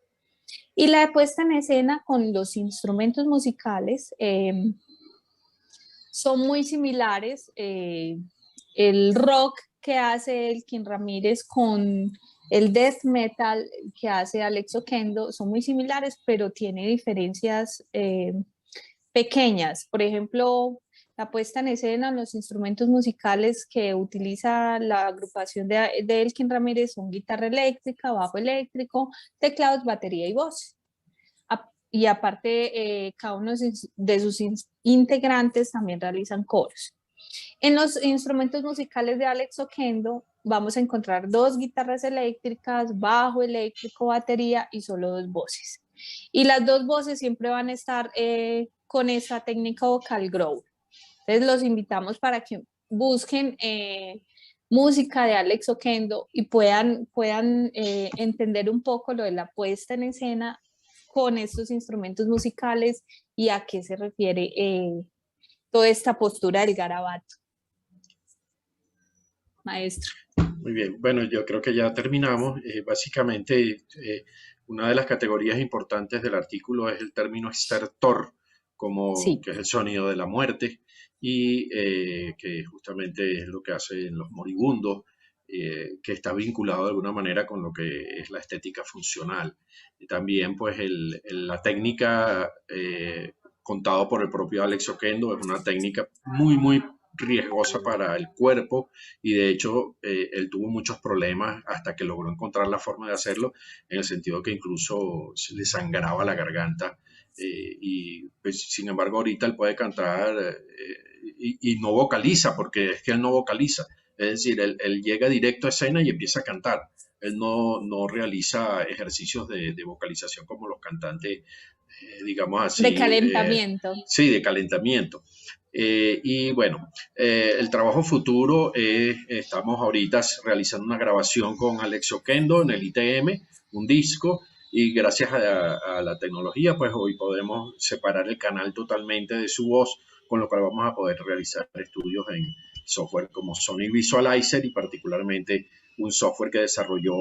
Y la puesta en escena con los instrumentos musicales son muy similares. El rock que hace Elkin Ramírez con el death metal que hace Alex Oquendo son muy similares, pero tiene diferencias pequeñas. Por ejemplo, la puesta en escena, los instrumentos musicales que utiliza la agrupación de Elkin Ramírez son guitarra eléctrica, bajo eléctrico, teclados, batería y voz. Y aparte, cada uno de sus integrantes también realizan coros. En los instrumentos musicales de Alex Oquendo vamos a encontrar 2 guitarras eléctricas, bajo eléctrico, batería y solo 2 voces. Y las 2 voces siempre van a estar con esa técnica vocal growl. Entonces los invitamos para que busquen música de Alex Oquendo y puedan entender un poco lo de la puesta en escena con estos instrumentos musicales y a qué se refiere toda esta postura del garabato. Maestro. Muy bien, bueno, yo creo que ya terminamos. Básicamente, una de las categorías importantes del artículo es el término estertor, Sí. que es el sonido de la muerte, y que justamente es lo que hacen los moribundos, que está vinculado de alguna manera con lo que es la estética funcional. Y también, pues, la técnica contado por el propio Alex Oquendo es una técnica muy, muy riesgosa para el cuerpo, y de hecho él tuvo muchos problemas hasta que logró encontrar la forma de hacerlo, en el sentido que incluso se le sangraba la garganta, y pues, sin embargo ahorita él puede cantar y no vocaliza, porque es que él no vocaliza, es decir, él llega directo a escena y empieza a cantar. Él no realiza ejercicios de vocalización como los cantantes, digamos así. De calentamiento. Sí, de calentamiento. Y bueno, el trabajo futuro, estamos ahorita realizando una grabación con Alex Oquendo en el ITM, un disco, y gracias a la tecnología, pues hoy podemos separar el canal totalmente de su voz, con lo cual vamos a poder realizar estudios en software como Sonic Visualizer, y particularmente un software que desarrolló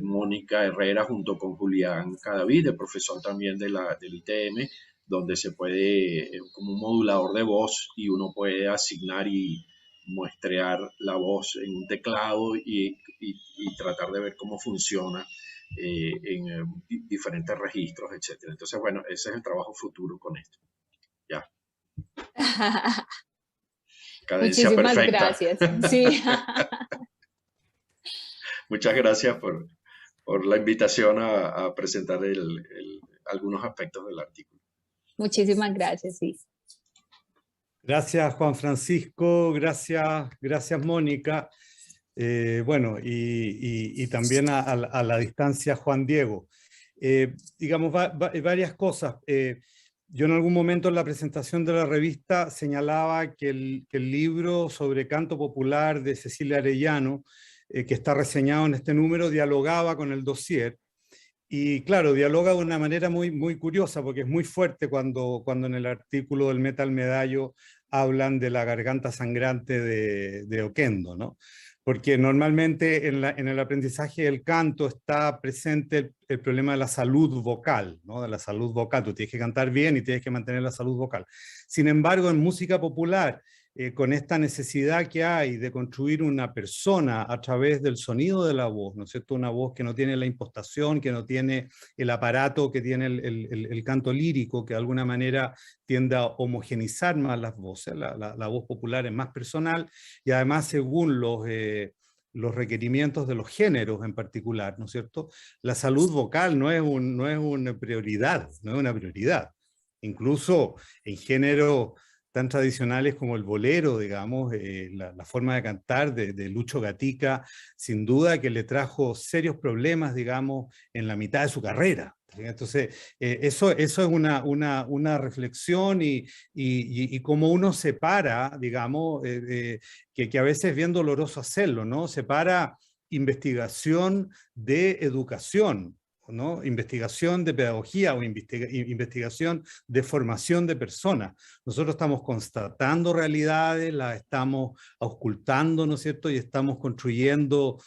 Mónica Herrera junto con Julián Cadavid, el profesor también del ITM, donde se puede, como un modulador de voz, y uno puede asignar y muestrear la voz en un teclado y tratar de ver cómo funciona en diferentes registros, etc. Entonces, bueno, ese es el trabajo futuro con esto. Ya. Cadencia Muchísimas perfecta. gracias. Sí. Muchas gracias por la invitación a presentar algunos aspectos del artículo. Muchísimas gracias, sí. Gracias, Juan Francisco, gracias Mónica. Bueno, y también a la distancia, Juan Diego. Digamos, varias cosas. Yo en algún momento en la presentación de la revista señalaba que el libro sobre canto popular de Cecilia Arellano, que está reseñado en este número, dialogaba con el dossier. Y claro, dialoga de una manera muy, muy curiosa, porque es muy fuerte cuando en el artículo del Metal Medallo hablan de la garganta sangrante de Oquendo, ¿no? Porque normalmente en el aprendizaje del canto está presente el problema de la salud vocal, ¿no? De la salud vocal. Tú tienes que cantar bien y tienes que mantener la salud vocal. Sin embargo, en música popular, con esta necesidad que hay de construir una persona a través del sonido de la voz, ¿no es cierto? Una voz que no tiene la impostación, que no tiene el aparato que tiene el canto lírico, que de alguna manera tiende a homogenizar más las voces. La voz popular es más personal, y además según los requerimientos de los géneros en particular, ¿no es cierto? La salud vocal no es una prioridad, no es una prioridad. Incluso en género tan tradicionales como el bolero, digamos, la forma de cantar de Lucho Gatica, sin duda que le trajo serios problemas, digamos, en la mitad de su carrera. Entonces, eso es una reflexión y cómo uno separa, digamos, que a veces es bien doloroso hacerlo, ¿no? Separa investigación de educación, ¿no? Investigación de pedagogía o investigación de formación de personas. Nosotros estamos constatando realidades, las estamos auscultando, ¿no es cierto? Y estamos construyendo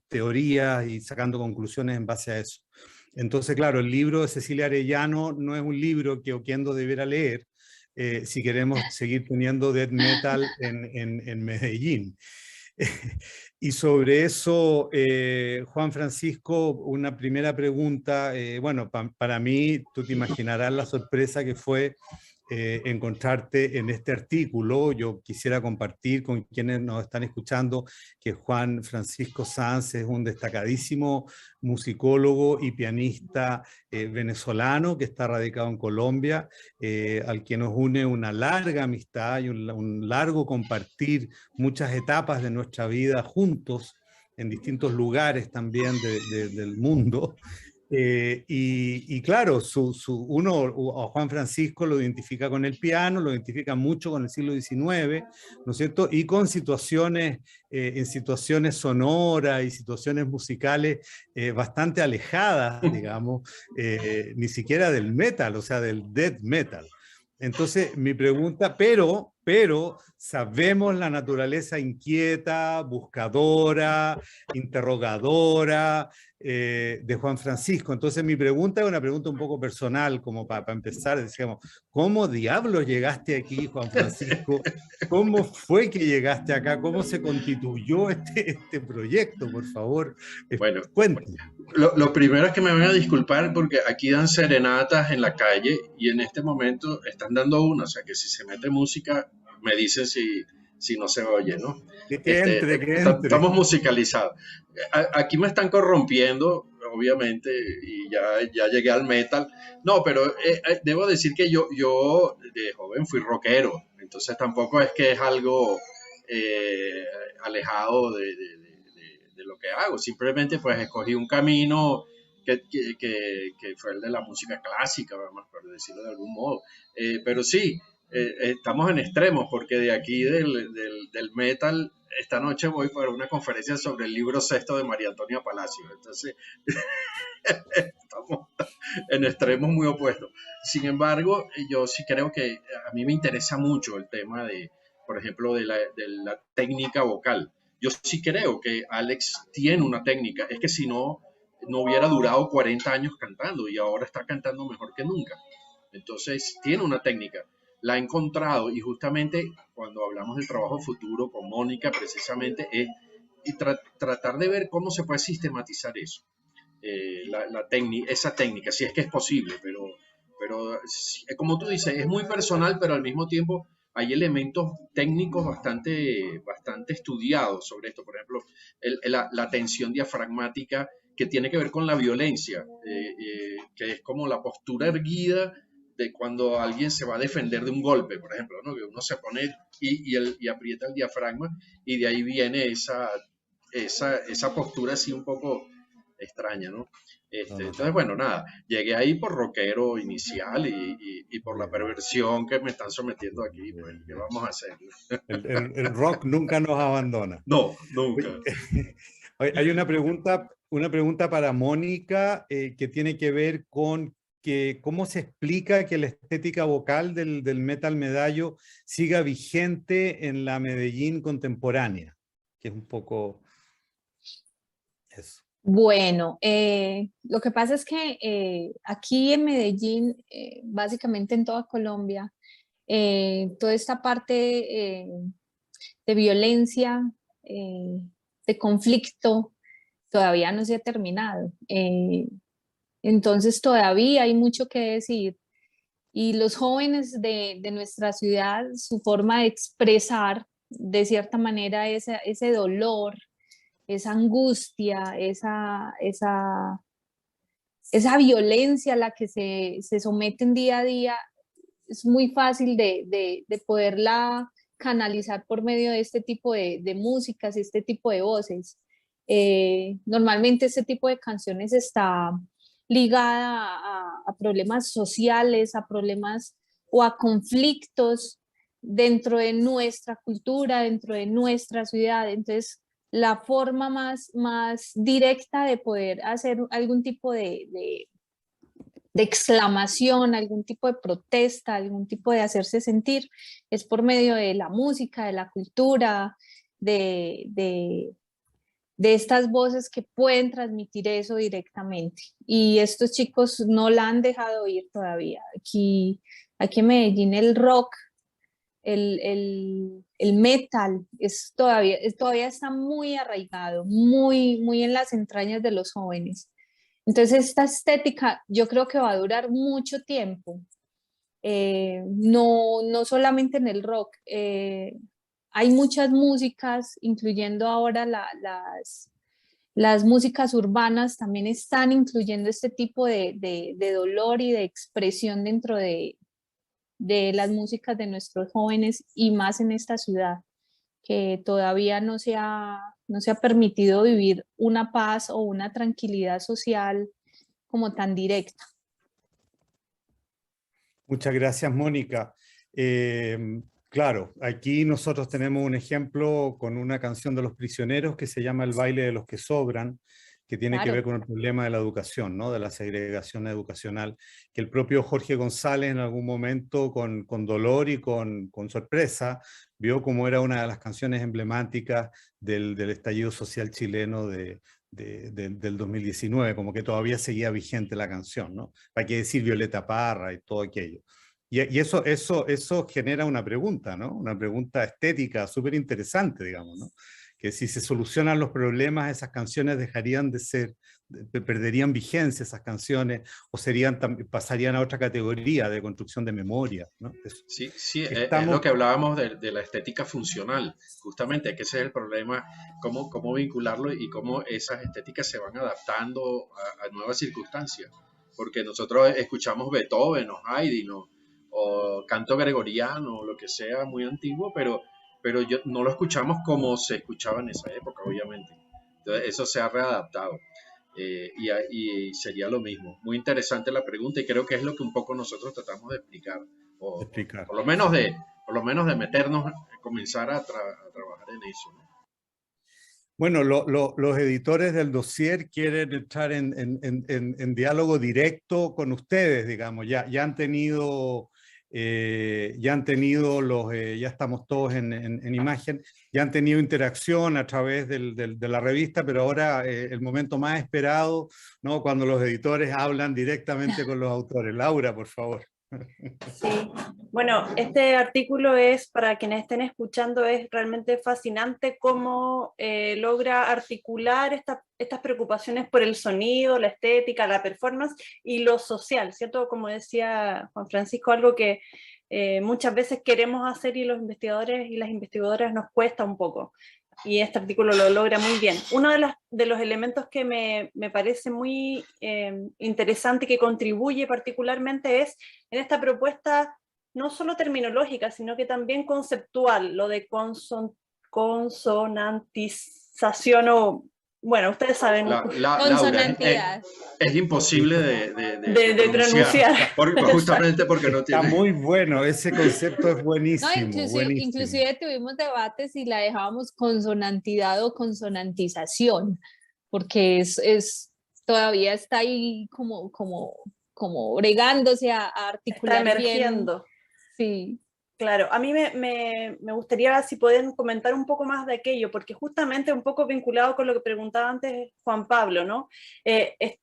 teorías y sacando conclusiones en base a eso. Entonces, claro, el libro de Cecilia Arellano no es un libro que Oquendo debiera leer si queremos seguir teniendo death metal en Medellín. Y sobre eso, Juan Francisco, una primera pregunta. Bueno, para mí, tú te imaginarás la sorpresa que fue encontrarte en este artículo. Yo quisiera compartir con quienes nos están escuchando que Juan Francisco Sanz es un destacadísimo musicólogo y pianista venezolano que está radicado en Colombia, al que nos une una larga amistad y un largo compartir muchas etapas de nuestra vida juntos en distintos lugares también del mundo. Y claro, uno a Juan Francisco lo identifica con el piano, lo identifica mucho con el siglo XIX, ¿no es cierto? Y con situaciones, en situaciones sonoras y situaciones musicales bastante alejadas, digamos, ni siquiera del metal, o sea, del death metal. Entonces, mi pregunta, pero sabemos la naturaleza inquieta, buscadora, interrogadora de Juan Francisco. Entonces, mi pregunta es una pregunta un poco personal, como para empezar, decíamos, ¿cómo diablos llegaste aquí, Juan Francisco? ¿Cómo fue que llegaste acá? ¿Cómo se constituyó este proyecto? Por favor, Bueno, cuéntame. lo primero es que me van a disculpar porque aquí dan serenatas en la calle y en este momento están dando una, o sea que si se mete música me dicen si no se oye, ¿no? Que entre. Estamos musicalizados. Aquí me están corrompiendo, obviamente, y ya llegué al metal. No, pero debo decir que yo de joven fui rockero, entonces tampoco es que es algo alejado de lo que hago, simplemente pues escogí un camino que fue el de la música clásica, vamos por decirlo de algún modo. Pero sí, estamos en extremos, porque de aquí del metal, esta noche voy para una conferencia sobre el libro sexto de María Antonia Palacio, entonces estamos en extremos muy opuestos. Sin embargo, yo sí creo que a mí me interesa mucho el tema por ejemplo, de la técnica vocal. Yo sí creo que Alex tiene una técnica, es que si no hubiera durado 40 años cantando y ahora está cantando mejor que nunca. Entonces, tiene una técnica, la ha encontrado y justamente cuando hablamos del trabajo futuro con Mónica, precisamente es tratar de ver cómo se puede sistematizar eso, esa técnica, si es que es posible, pero como tú dices, es muy personal, pero al mismo tiempo hay elementos técnicos bastante estudiados sobre esto. Por ejemplo, la tensión diafragmática que tiene que ver con la violencia, que es como la postura erguida de cuando alguien se va a defender de un golpe, por ejemplo, ¿no? Que uno se pone y aprieta el diafragma y de ahí viene esa postura así un poco extraña, ¿no? Entonces, bueno, nada, llegué ahí por rockero inicial y por la perversión que me están sometiendo aquí, pues, ¿qué vamos a hacer? El rock nunca nos abandona. No, nunca. Hay una pregunta para Mónica que tiene que ver con cómo se explica que la estética vocal del metal medallo siga vigente en la Medellín contemporánea, que es un poco eso. Bueno, lo que pasa es que aquí en Medellín, básicamente en toda Colombia, toda esta parte de violencia, de conflicto, todavía no se ha terminado. Entonces todavía hay mucho que decir. Y los jóvenes de nuestra ciudad, su forma de expresar de cierta manera ese dolor, esa angustia, esa violencia a la que se someten día a día, es muy fácil de poderla canalizar por medio de este tipo de músicas, este tipo de voces. Normalmente este tipo de canciones está ligada a problemas sociales, a problemas o a conflictos dentro de nuestra cultura, dentro de nuestra ciudad. Entonces, la forma más directa de poder hacer algún tipo de exclamación, algún tipo de protesta, algún tipo de hacerse sentir, es por medio de la música, de la cultura, de estas voces que pueden transmitir eso directamente. Y estos chicos no la han dejado oír todavía. Aquí en Medellín el rock, el metal todavía está muy arraigado, muy en las entrañas de los jóvenes. Entonces esta estética yo creo que va a durar mucho tiempo, no solamente en el rock. Hay muchas músicas, incluyendo ahora las músicas urbanas, también están incluyendo este tipo de dolor y de expresión dentro de las músicas de nuestros jóvenes, y más en esta ciudad, que todavía no se ha permitido vivir una paz o una tranquilidad social como tan directa. Muchas gracias, Mónica. Claro, aquí nosotros tenemos un ejemplo con una canción de Los Prisioneros que se llama El baile de los que sobran, que tiene que ver con el problema de la educación, ¿no? De la segregación educacional, que el propio Jorge González en algún momento, con dolor y con sorpresa, vio como era una de las canciones emblemáticas del estallido social chileno del 2019, como que todavía seguía vigente la canción, ¿no? Para qué decir Violeta Parra y todo aquello. Y eso genera una pregunta, ¿no? Una pregunta estética súper interesante, digamos, ¿no? Que si se solucionan los problemas, esas canciones dejarían de ser, perderían vigencia esas canciones, o pasarían a otra categoría de construcción de memoria, ¿no? Sí, es lo que hablábamos de la estética funcional, justamente, que ese es el problema, cómo vincularlo y cómo esas estéticas se van adaptando a nuevas circunstancias, porque nosotros escuchamos Beethoven o Haydn o canto gregoriano o lo que sea muy antiguo, pero no lo escuchamos como se escuchaba en esa época, obviamente. Entonces eso se ha readaptado. Y sería lo mismo. Muy interesante la pregunta, y creo que es lo que un poco nosotros tratamos de explicar, por lo menos de meternos, comenzar a trabajar en eso, ¿no? Bueno, los editores del dossier quieren entrar en diálogo directo con ustedes, digamos. Ya han tenido ya estamos todos en imagen, ya han tenido interacción a través de la revista, pero ahora el momento más esperado, ¿no? Cuando los editores hablan directamente con los autores. Laura, por favor. Sí, bueno, este artículo es, para quienes estén escuchando, es realmente fascinante cómo logra articular estas preocupaciones por el sonido, la estética, la performance y lo social, ¿cierto? Como decía Juan Francisco, algo que muchas veces queremos hacer y los investigadores y las investigadoras nos cuesta un poco. Y este artículo lo logra muy bien. Uno de los elementos que me parece muy interesante y que contribuye particularmente es en esta propuesta no solo terminológica, sino que también conceptual, lo de consonantización o, bueno, ustedes saben. Consonantidad. Es imposible de pronunciar. Justamente porque no tiene... Está muy bueno, ese concepto es buenísimo. No, inclusive tuvimos debates si la dejábamos consonantidad o consonantización, porque todavía está ahí como bregándose a articular. Está emergiendo. Bien. Sí. Claro, a mí me gustaría si pueden comentar un poco más de aquello, porque justamente un poco vinculado con lo que preguntaba antes Juan Pablo, ¿no?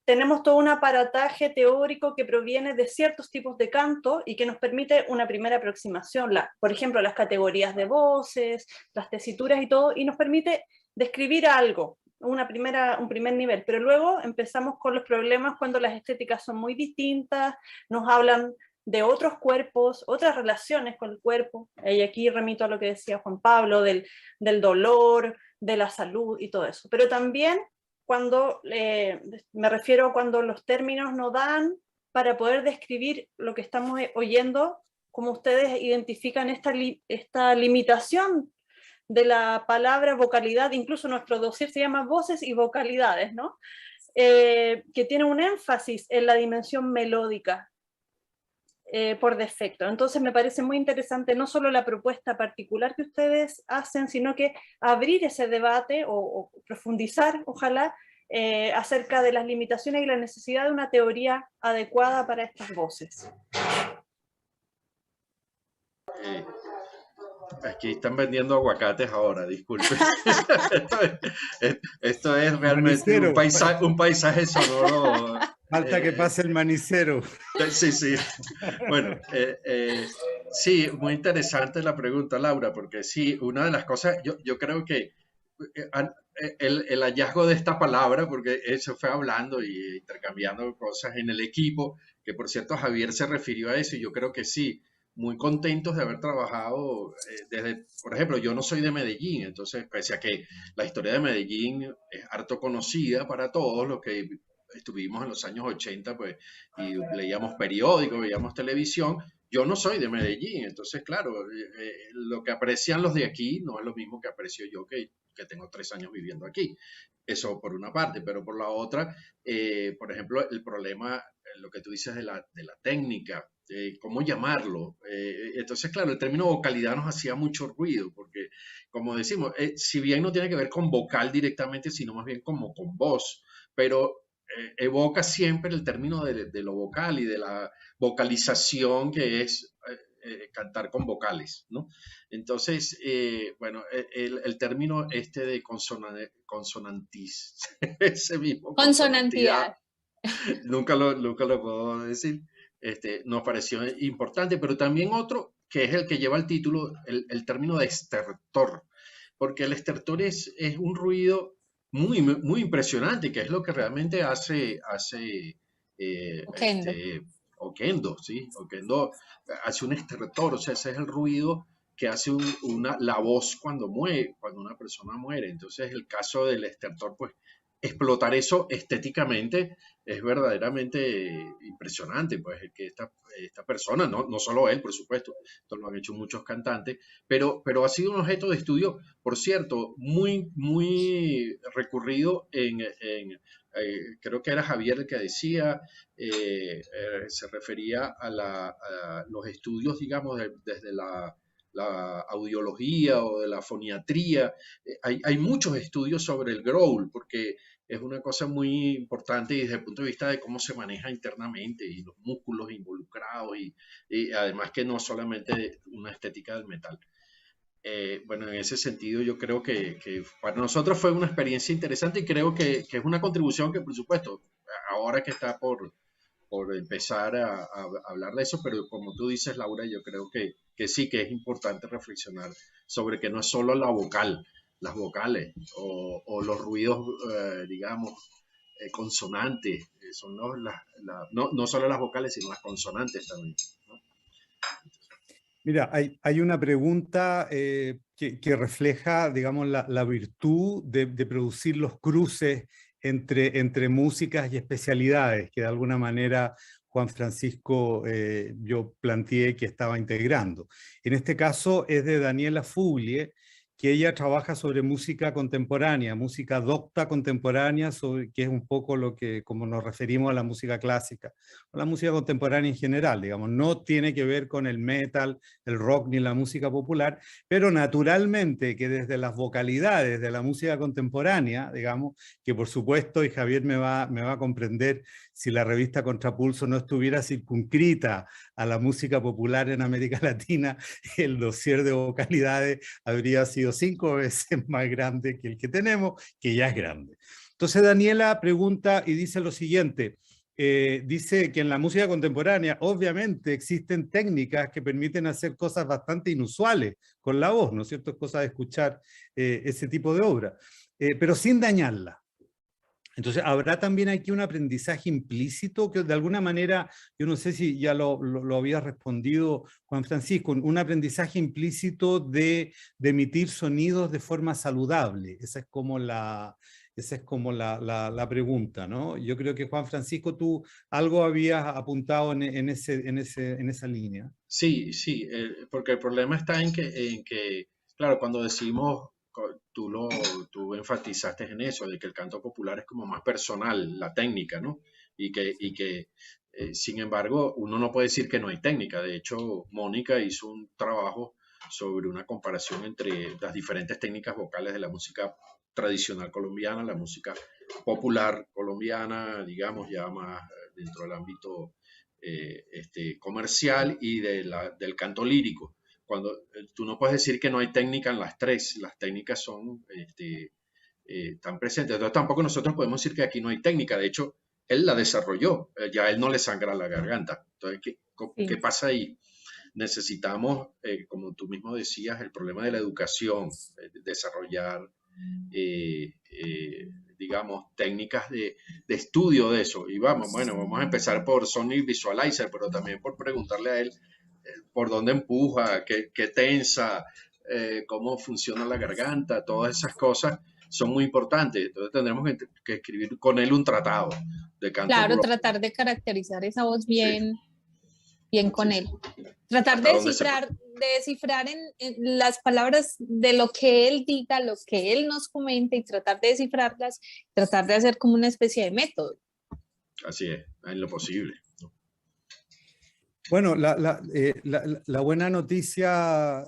Tenemos todo un aparataje teórico que proviene de ciertos tipos de canto y que nos permite una primera aproximación, por ejemplo, las categorías de voces, las tesituras y todo, y nos permite describir algo, un primer nivel, pero luego empezamos con los problemas cuando las estéticas son muy distintas, nos hablan de otros cuerpos, otras relaciones con el cuerpo, y aquí remito a lo que decía Juan Pablo, del dolor, de la salud y todo eso, pero también cuando, me refiero a cuando los términos no dan para poder describir lo que estamos oyendo cómo ustedes identifican esta limitación de la palabra vocalidad. Incluso nuestro dossier se llama Voces y Vocalidades, ¿no? Que tiene un énfasis en la dimensión melódica por defecto. Entonces me parece muy interesante no solo la propuesta particular que ustedes hacen, sino que abrir ese debate o profundizar, ojalá, acerca de las limitaciones y la necesidad de una teoría adecuada para estas voces. Aquí están vendiendo aguacates ahora, disculpe. esto es realmente un paisaje sonoro. Falta que pase el manicero. Sí, sí. Bueno, sí, muy interesante la pregunta, Laura, porque sí, una de las cosas, yo creo que el hallazgo de esta palabra, porque se fue hablando y intercambiando cosas en el equipo, que por cierto Javier se refirió a eso, y yo creo que sí, muy contentos de haber trabajado desde, por ejemplo, yo no soy de Medellín, entonces pese a que la historia de Medellín es harto conocida para todos los que estuvimos en los años 80, pues, y leíamos periódicos, veíamos televisión, yo no soy de Medellín, entonces claro, lo que aprecian los de aquí no es lo mismo que aprecio yo que tengo 3 años viviendo aquí. Eso por una parte, pero por la otra, por ejemplo, el problema, lo que tú dices de la técnica, cómo llamarlo. Entonces, claro, el término vocalidad nos hacía mucho ruido, porque, como decimos, si bien no tiene que ver con vocal directamente, sino más bien como con voz, pero evoca siempre el término de lo vocal y de la vocalización que es cantar con vocales, ¿no? Entonces, bueno, el término este de consonantis, ese mismo. Consonantidad. Nunca lo puedo decir. Nos pareció importante, pero también otro que es el que lleva el título, el término de estertor, porque el estertor es un ruido muy, muy impresionante, que es lo que realmente hace Oquendo. Oquendo, ¿sí? Oquendo hace un estertor, o sea, ese es el ruido que hace la voz cuando una persona muere. Entonces, el caso del estertor, pues, explotar eso estéticamente es verdaderamente impresionante, pues, que esta persona, no solo él, por supuesto, esto lo han hecho muchos cantantes, pero ha sido un objeto de estudio, por cierto, muy, muy recurrido creo que era Javier el que decía, se refería a los estudios, digamos, desde la audiología o de la foniatría. Hay muchos estudios sobre el growl, porque es una cosa muy importante desde el punto de vista de cómo se maneja internamente y los músculos involucrados y además que no solamente una estética del metal. Bueno, en ese sentido yo creo que para nosotros fue una experiencia interesante y creo que es una contribución que, por supuesto, ahora que está por empezar a hablar de eso, pero como tú dices, Laura, yo creo que sí que es importante reflexionar sobre que no es solo las vocales o los ruidos, digamos, consonantes, son no solo las vocales, sino las consonantes también, ¿no? Mira, hay una pregunta que refleja, digamos, la virtud de producir los cruces entre músicas y especialidades, que de alguna manera Juan Francisco yo planteé que estaba integrando. En este caso es de Daniela Fuglie, que ella trabaja sobre música contemporánea, música docta contemporánea, que es un poco como nos referimos a la música clásica, o la música contemporánea en general, digamos, no tiene que ver con el metal, el rock ni la música popular, pero naturalmente que desde las vocalidades de la música contemporánea, digamos, que por supuesto, y Javier me va a comprender, si la revista Contrapulso no estuviera circunscrita a la música popular en América Latina, el dossier de vocalidades habría sido 5 veces más grande que el que tenemos, que ya es grande. Entonces Daniela pregunta y dice lo siguiente, dice que en la música contemporánea obviamente existen técnicas que permiten hacer cosas bastante inusuales con la voz, ¿no es cierto? Es cosa de escuchar ese tipo de obra, pero sin dañarla. Entonces, ¿habrá también aquí un aprendizaje implícito que de alguna manera, yo no sé si ya lo había respondido Juan Francisco, un aprendizaje implícito de emitir sonidos de forma saludable? Esa es como Esa es como la pregunta, ¿no? Yo creo que Juan Francisco, tú algo habías apuntado en esa línea. Sí, sí, porque el problema está en que, claro, cuando decimos, tú enfatizaste en eso, de que el canto popular es como más personal, la técnica, ¿no? Sin embargo, uno no puede decir que no hay técnica. De hecho, Mónica hizo un trabajo sobre una comparación entre las diferentes técnicas vocales de la música tradicional colombiana, la música popular colombiana, digamos, ya más dentro del ámbito comercial y del canto lírico. Cuando tú no puedes decir que no hay técnica en las tres, las técnicas son tan presentes. Entonces tampoco nosotros podemos decir que aquí no hay técnica. De hecho, él la desarrolló, ya a él no le sangra la garganta. Entonces, ¿qué pasa ahí? Necesitamos, como tú mismo decías, el problema de la educación, desarrollar, digamos, técnicas de estudio de eso. Y vamos a empezar por Sonic Visualizer, pero también por preguntarle a él por dónde empuja, qué tensa, cómo funciona la garganta, todas esas cosas son muy importantes. Entonces tendremos que escribir con él un tratado de canto. Claro, tratar de caracterizar esa voz bien, bien con él. Tratar Hasta de descifrar en las palabras de lo que él diga, lo que él nos comente y tratar de descifrarlas, tratar de hacer como una especie de método. Así es, en lo posible. Bueno, la buena noticia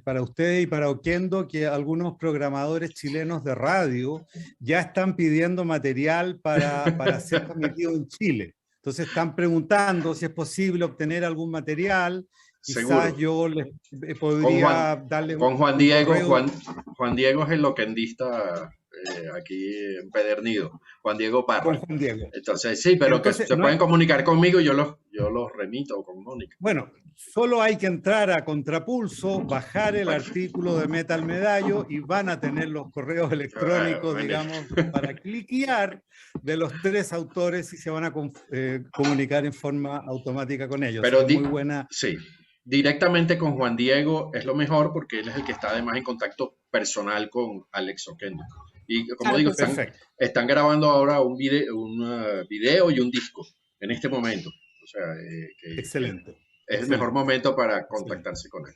para ustedes y para Oquendo, que algunos programadores chilenos de radio ya están pidiendo material para ser transmitido en Chile. Entonces están preguntando si es posible obtener algún material. Quizás yo les podría darle con Juan Diego. Juan Diego es el loquendista aquí empedernido. Juan Diego Parra. Con Juan Diego. Entonces sí, pero entonces, que se pueden comunicar conmigo, yo los remito con Mónica. Bueno, solo hay que entrar a Contrapulso, bajar el artículo de Metal Medallo y van a tener los correos electrónicos, digamos, para cliquear de los tres autores y se van a comunicar en forma automática con ellos. Pero muy buena. Sí, directamente con Juan Diego es lo mejor porque él es el que está además en contacto personal con Alex Oquendo. Y como digo, están grabando ahora un video y un disco en este momento. O sea, excelente. Es el mejor momento para contactarse con él.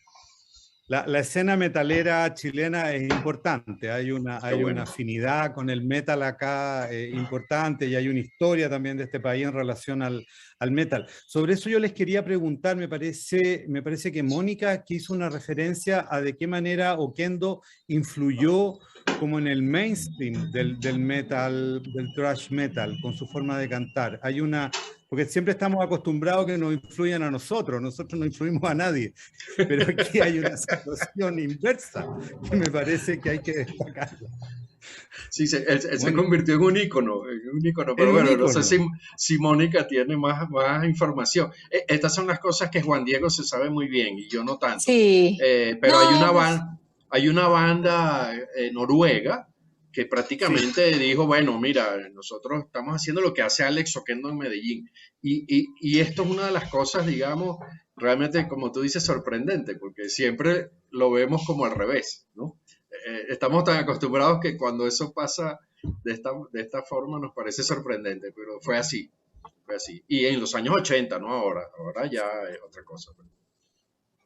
La escena metalera chilena es importante, hay una afinidad con el metal acá importante y hay una historia también de este país en relación al metal. Sobre eso yo les quería preguntar, me parece que Mónica hizo una referencia a de qué manera Oquendo influyó como en el mainstream del metal, del thrash metal, con su forma de cantar. Porque siempre estamos acostumbrados a que nos influyan a nosotros no influimos a nadie, pero aquí hay una situación inversa que me parece que hay que destacarla. Sí, él se convirtió en un ícono, pero bueno, no sé si Mónica tiene más información. Estas son las cosas que Juan Diego se sabe muy bien y yo no tanto. Sí. Pero hay una banda noruega que prácticamente dijo, bueno, mira, nosotros estamos haciendo lo que hace Alex Oquendo en Medellín. Y esto es una de las cosas, digamos, realmente, como tú dices, sorprendente, porque siempre lo vemos como al revés, ¿no? Estamos tan acostumbrados que cuando eso pasa de esta forma nos parece sorprendente, pero fue así. Y en los años 80, no ahora ya es otra cosa.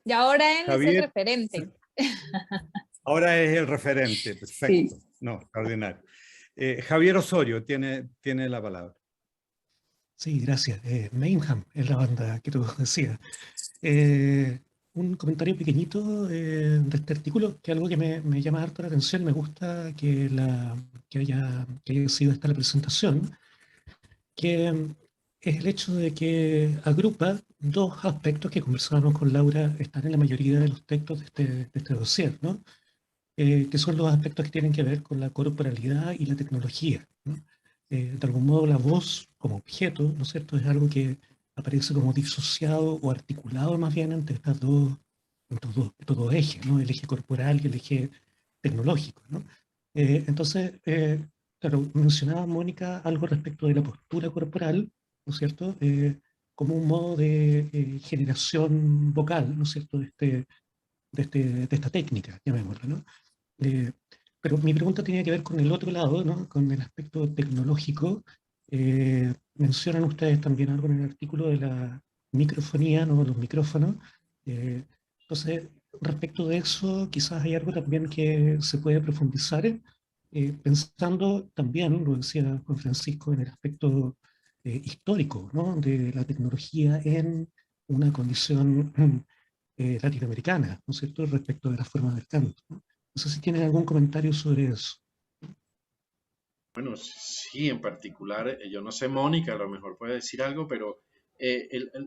Y ahora él es el referente. Ahora es el referente, perfecto. Sí. No, extraordinario. Javier Osorio tiene la palabra. Sí, gracias. Mayhem es la banda que tú decías. Un comentario pequeñito de este artículo, que algo que me llama harto la atención, me gusta que haya sido esta la presentación, que es el hecho de que agrupa dos aspectos que conversábamos con Laura, están en la mayoría de los textos de este dossier, ¿no? Que son los aspectos que tienen que ver con la corporalidad y la tecnología, ¿no? De algún modo la voz como objeto, ¿no es cierto?, es algo que aparece como disociado o articulado más bien entre estos dos ejes, ¿no? El eje corporal y el eje tecnológico, ¿no? Entonces, claro, mencionaba Mónica algo respecto de la postura corporal, ¿no es cierto?, como un modo de generación vocal, ¿no es cierto?, de esta técnica, llamémosla, ¿no? Pero mi pregunta tenía que ver con el otro lado, ¿no? Con el aspecto tecnológico. Mencionan ustedes también algo en el artículo de la microfonía, ¿no? Los micrófonos. Entonces, respecto de eso, quizás hay algo también que se puede profundizar, pensando también, lo decía Juan Francisco, en el aspecto histórico, ¿no? De la tecnología en una condición latinoamericana, ¿no es cierto?, respecto de la forma del canto, ¿no? No sé si tienen algún comentario sobre eso. Bueno, sí, en particular, yo no sé, Mónica, a lo mejor puede decir algo, pero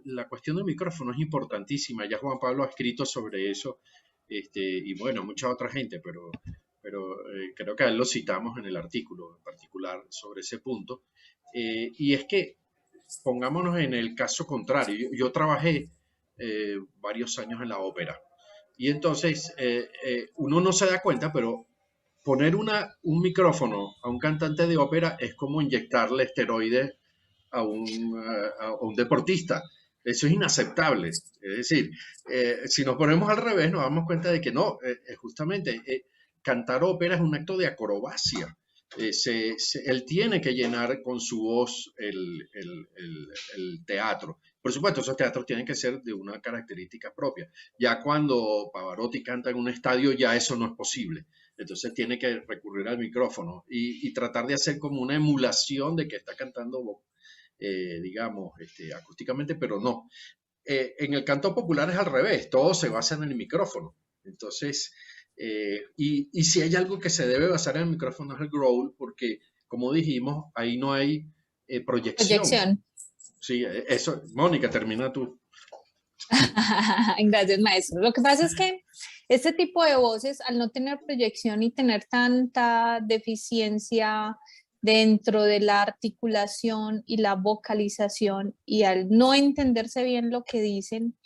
la cuestión del micrófono es importantísima. Ya Juan Pablo ha escrito sobre eso, y bueno, mucha otra gente, pero creo que a él lo citamos en el artículo en particular sobre ese punto. Y es que, pongámonos en el caso contrario, yo trabajé varios años en la ópera, y entonces uno no se da cuenta, pero poner un micrófono a un cantante de ópera es como inyectarle esteroides a un deportista. Eso es inaceptable. Es decir, si nos ponemos al revés, nos damos cuenta de que no, justamente cantar ópera es un acto de acrobacia. Él tiene que llenar con su voz el teatro. Por supuesto, esos teatros tienen que ser de una característica propia. Ya cuando Pavarotti canta en un estadio, ya eso no es posible. Entonces tiene que recurrir al micrófono y tratar de hacer como una emulación de que está cantando, digamos, acústicamente, pero no. En el canto popular es al revés, todo se basa en el micrófono. Entonces, y si hay algo que se debe basar en el micrófono es el growl, porque, como dijimos, ahí no hay proyección. Proyección. Sí, eso, Mónica, termina tú. Gracias, maestro. Lo que pasa es que este tipo de voces, al no tener proyección y tener tanta deficiencia dentro de la articulación y la vocalización, y al no entenderse bien lo que dicen,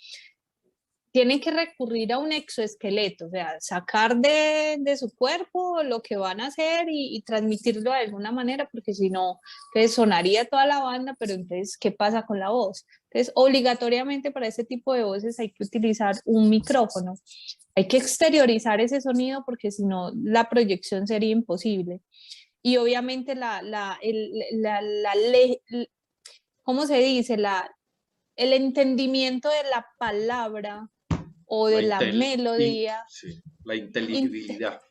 tienen que recurrir a un exoesqueleto, o sea, sacar de su cuerpo lo que van a hacer y transmitirlo de alguna manera, porque si no, entonces sonaría toda la banda, pero entonces, ¿qué pasa con la voz? Entonces, obligatoriamente para ese tipo de voces hay que utilizar un micrófono. Hay que exteriorizar ese sonido porque si no, la proyección sería imposible. Y obviamente ¿cómo se dice? El entendimiento de la palabra o de la melodía. Sí, la inteligibilidad.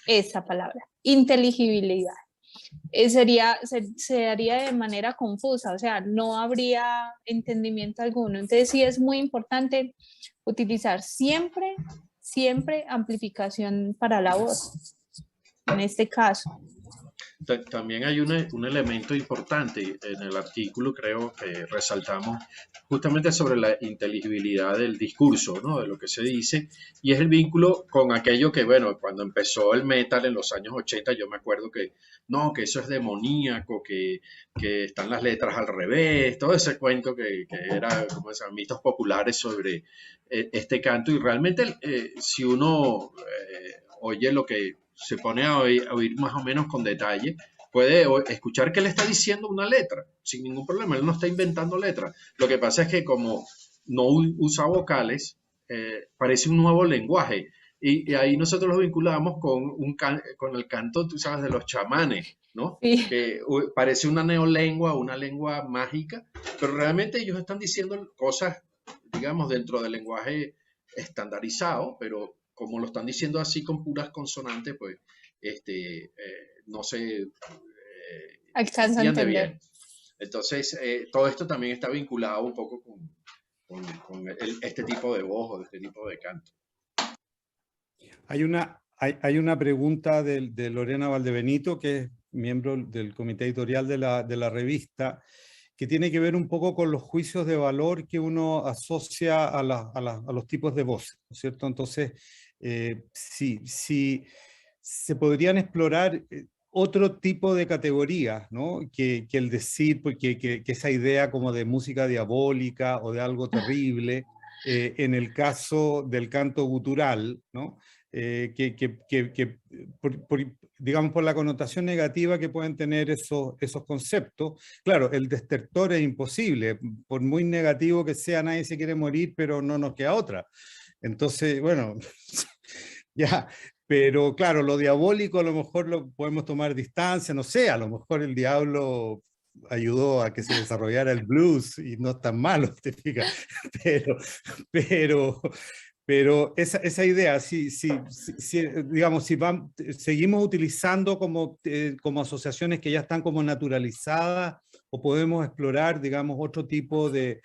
Esa palabra, inteligibilidad. Se haría de manera confusa, o sea, no habría entendimiento alguno. Entonces sí es muy importante utilizar siempre amplificación para la voz, en este caso. También hay un elemento importante en el artículo, creo que resaltamos justamente sobre la inteligibilidad del discurso, ¿no? De lo que se dice, y es el vínculo con aquello que, bueno, cuando empezó el metal en los años 80, yo me acuerdo que, no, que eso es demoníaco, que están las letras al revés, todo ese cuento que era, como se llama, mitos populares sobre este canto, y realmente si uno oye lo que se pone a oír más o menos con detalle, puede escuchar que él está diciendo una letra, sin ningún problema, él no está inventando letras. Lo que pasa es que como no usa vocales, parece un nuevo lenguaje. Y ahí nosotros lo vinculamos con el canto, tú sabes, de los chamanes, ¿no? Sí. Que parece una neolengua, una lengua mágica, pero realmente ellos están diciendo cosas, digamos, dentro del lenguaje estandarizado, pero como lo están diciendo así con puras consonantes, pues no se alcanza a entender bien. Entonces, todo esto también está vinculado un poco con este tipo de voz o este tipo de canto. Hay una pregunta de Lorena Valdebenito, que es miembro del comité editorial de la revista, que tiene que ver un poco con los juicios de valor que uno asocia a los tipos de voces, ¿no es cierto? Entonces, sí, se podrían explorar otro tipo de categorías, ¿no? Que el decir, porque que esa idea como de música diabólica o de algo terrible, en el caso del canto gutural, ¿no? Digamos, por la connotación negativa que pueden tener esos conceptos. Claro, el destertor es imposible, por muy negativo que sea, nadie se quiere morir, pero no nos queda otra. Entonces, bueno, ya, Pero claro, lo diabólico a lo mejor lo podemos tomar distancia, no sé, a lo mejor el diablo ayudó a que se desarrollara el blues y no es tan malo, ¿te fijas? Pero, pero, pero esa idea, digamos, seguimos utilizando como asociaciones que ya están como naturalizadas, o podemos explorar, digamos, otro tipo de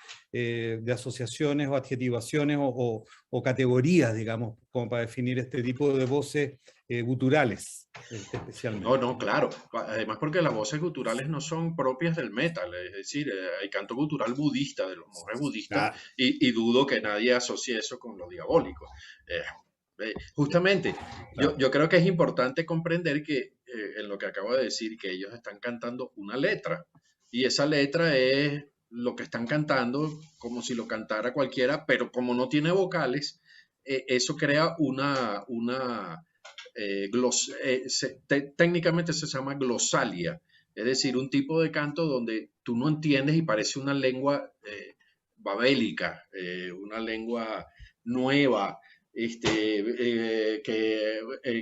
asociaciones o adjetivaciones o categorías, digamos, como para definir este tipo de voces guturales, especialmente. No, claro. Además porque las voces guturales no son propias del metal, es decir, hay canto gutural budista, de los monjes budistas, Claro. y dudo que nadie asocie eso con lo diabólico. Justamente, Claro. yo creo que es importante comprender que en lo que acabo de decir, que ellos están cantando una letra, y esa letra es lo que están cantando como si lo cantara cualquiera, pero como no tiene vocales, eso crea técnicamente se llama glosalia, es decir, un tipo de canto donde tú no entiendes y parece una lengua babélica, una lengua nueva, que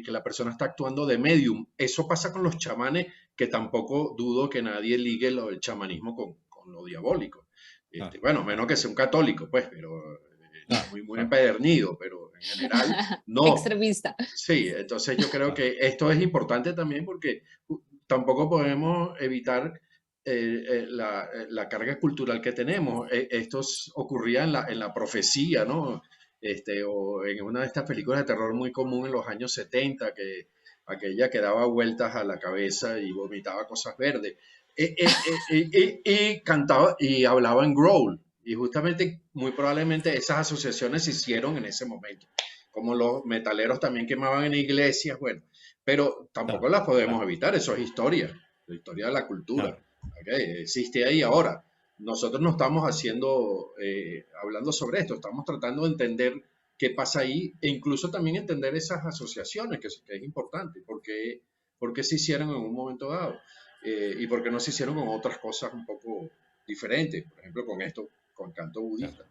la persona está actuando de medium. Eso pasa con los chamanes, que tampoco dudo que nadie ligue el chamanismo con lo diabólico. Bueno, menos que sea un católico, pues, pero muy empedernido, pero en general no. Extremista. Sí, entonces yo creo que esto es importante también porque tampoco podemos evitar la carga cultural que tenemos. Esto ocurría en la profecía, ¿no? O en una de estas películas de terror muy común en los años 70, que aquella que daba vueltas a la cabeza y vomitaba cosas verdes. Y cantaba y hablaba en growl. Y justamente, muy probablemente esas asociaciones se hicieron en ese momento. Como los metaleros también quemaban en iglesias, bueno, pero tampoco las podemos evitar, eso es historia, la historia de la cultura. ¿Okay? Existe ahí ahora. Nosotros no estamos hablando sobre esto, estamos tratando de entender qué pasa ahí e incluso también entender esas asociaciones, que es importante, porque se hicieron en un momento dado y porque no se hicieron con otras cosas un poco diferentes, por ejemplo con esto, con canto budista,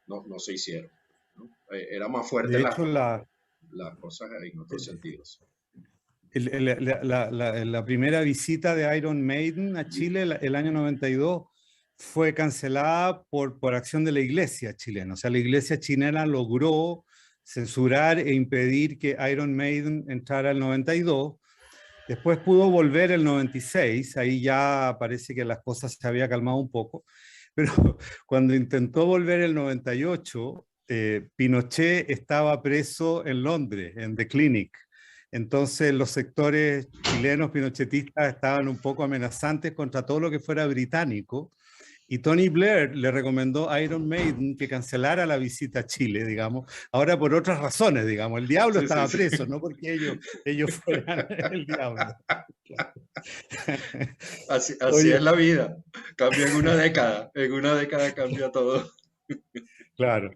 no se hicieron, ¿no? Era más fuerte De hecho, las cosas en otros sentidos. La primera visita de Iron Maiden a Chile el año 92 fue cancelada por acción de la iglesia chilena. O sea, la iglesia chilena logró censurar e impedir que Iron Maiden entrara el 92. Después pudo volver el 96, ahí ya parece que las cosas se había calmado un poco. Pero cuando intentó volver el 98, Pinochet estaba preso en Londres, en The Clinic. Entonces los sectores chilenos pinochetistas estaban un poco amenazantes contra todo lo que fuera británico. Y Tony Blair le recomendó a Iron Maiden que cancelara la visita a Chile, digamos. Ahora por otras razones, digamos. El diablo estaba preso, no porque ellos fueran el diablo. Así es la vida. Cambia en una década cambia todo. Claro.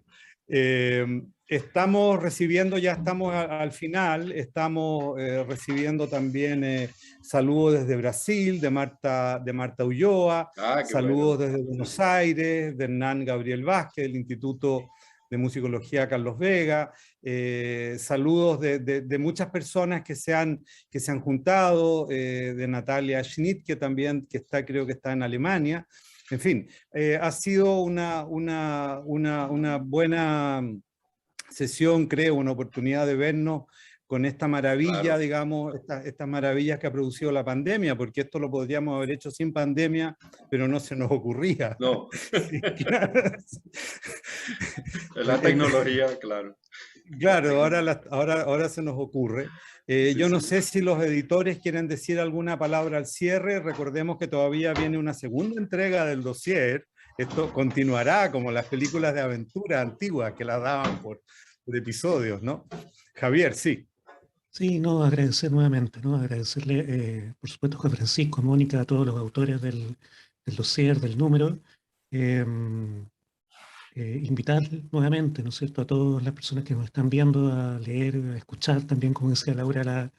Estamos recibiendo, ya estamos al final, estamos recibiendo también saludos desde Brasil, de Marta Ulloa, saludos desde Buenos Aires, de Hernán Gabriel Vázquez, del Instituto de Musicología Carlos Vega, saludos de muchas personas que se han juntado, de Natalia Schnitt, creo que está en Alemania. En fin, ha sido una buena sesión, creo, una oportunidad de vernos con esta maravilla, claro, digamos, estas maravillas que ha producido la pandemia, porque esto lo podríamos haber hecho sin pandemia, pero no se nos ocurría. No. Sí, claro. La tecnología, claro. Claro, ahora se nos ocurre. Yo no sé si los editores quieren decir alguna palabra al cierre. Recordemos que todavía viene una segunda entrega del dossier. Esto continuará como las películas de aventura antiguas que las daban por episodios, ¿no? Javier, sí. Sí, no, agradecer nuevamente, ¿no? Agradecerle, por supuesto, a Francisco, a Mónica, a todos los autores del dossier, del número. Invitar nuevamente, ¿no es cierto?, a todas las personas que nos están viendo a leer, a escuchar también, como decía Laura, la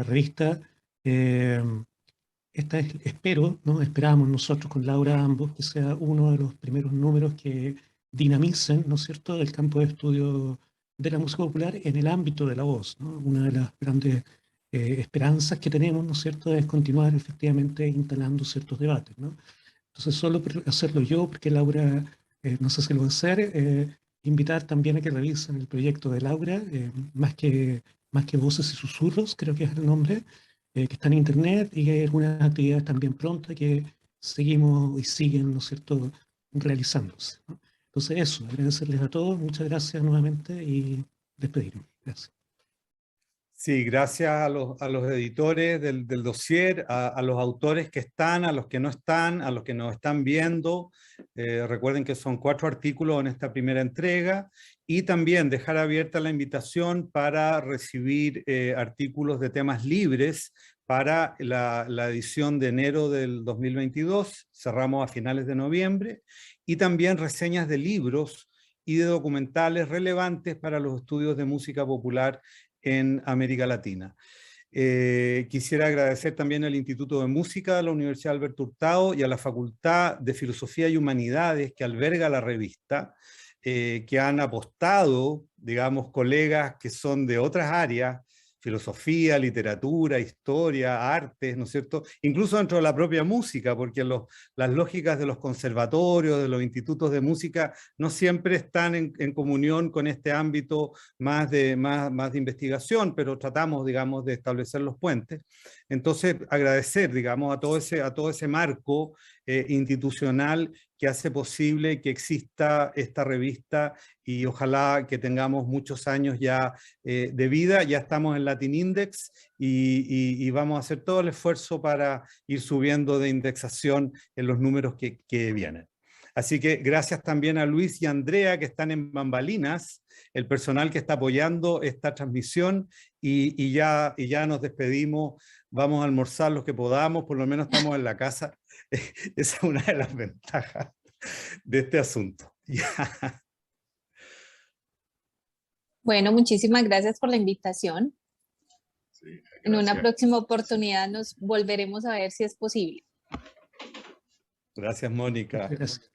revista. Esta es, esperamos nosotros con Laura ambos que sea uno de los primeros números que dinamicen, ¿no es cierto?, el campo de estudio de la música popular en el ámbito de la voz, ¿no? Una de las grandes esperanzas que tenemos, ¿no es cierto?, es continuar efectivamente instalando ciertos debates, ¿no? Entonces, solo por hacerlo yo, porque Laura, no sé si lo va a hacer, invitar también a que revisen el proyecto de Laura, más que Voces y Susurros, creo que es el nombre, que está en internet, y hay algunas actividades también prontas que seguimos y siguen, ¿no es cierto?, realizándose, ¿no? Entonces eso, agradecerles a todos, muchas gracias nuevamente y despedirme. Gracias. Sí, gracias a los editores del dossier, a los autores que están, a los que no están, a los que nos están viendo. Recuerden que son 4 artículos en esta primera entrega, y también dejar abierta la invitación para recibir artículos de temas libres para la edición de enero del 2022, cerramos a finales de noviembre, y también reseñas de libros y de documentales relevantes para los estudios de música popular en América Latina. Quisiera agradecer también al Instituto de Música de la Universidad Alberto Hurtado y a la Facultad de Filosofía y Humanidades que alberga la revista, que han apostado, digamos, colegas que son de otras áreas, filosofía, literatura, historia, artes, ¿no es cierto? Incluso dentro de la propia música, porque las lógicas de los conservatorios, de los institutos de música, no siempre están en comunión con este ámbito más de investigación, pero tratamos, digamos, de establecer los puentes. Entonces, agradecer, digamos, a todo ese marco institucional que hace posible que exista esta revista, y ojalá que tengamos muchos años ya de vida. Ya estamos en Latin Index y vamos a hacer todo el esfuerzo para ir subiendo de indexación en los números que vienen. Así que gracias también a Luis y Andrea, que están en bambalinas, el personal que está apoyando esta transmisión, y ya nos despedimos. Vamos a almorzar los que podamos, por lo menos estamos en la casa. Esa es una de las ventajas de este asunto. Bueno, muchísimas gracias por la invitación. Sí, En una gracias. próxima oportunidad nos volveremos a ver si es posible. Gracias, Mónica. Gracias.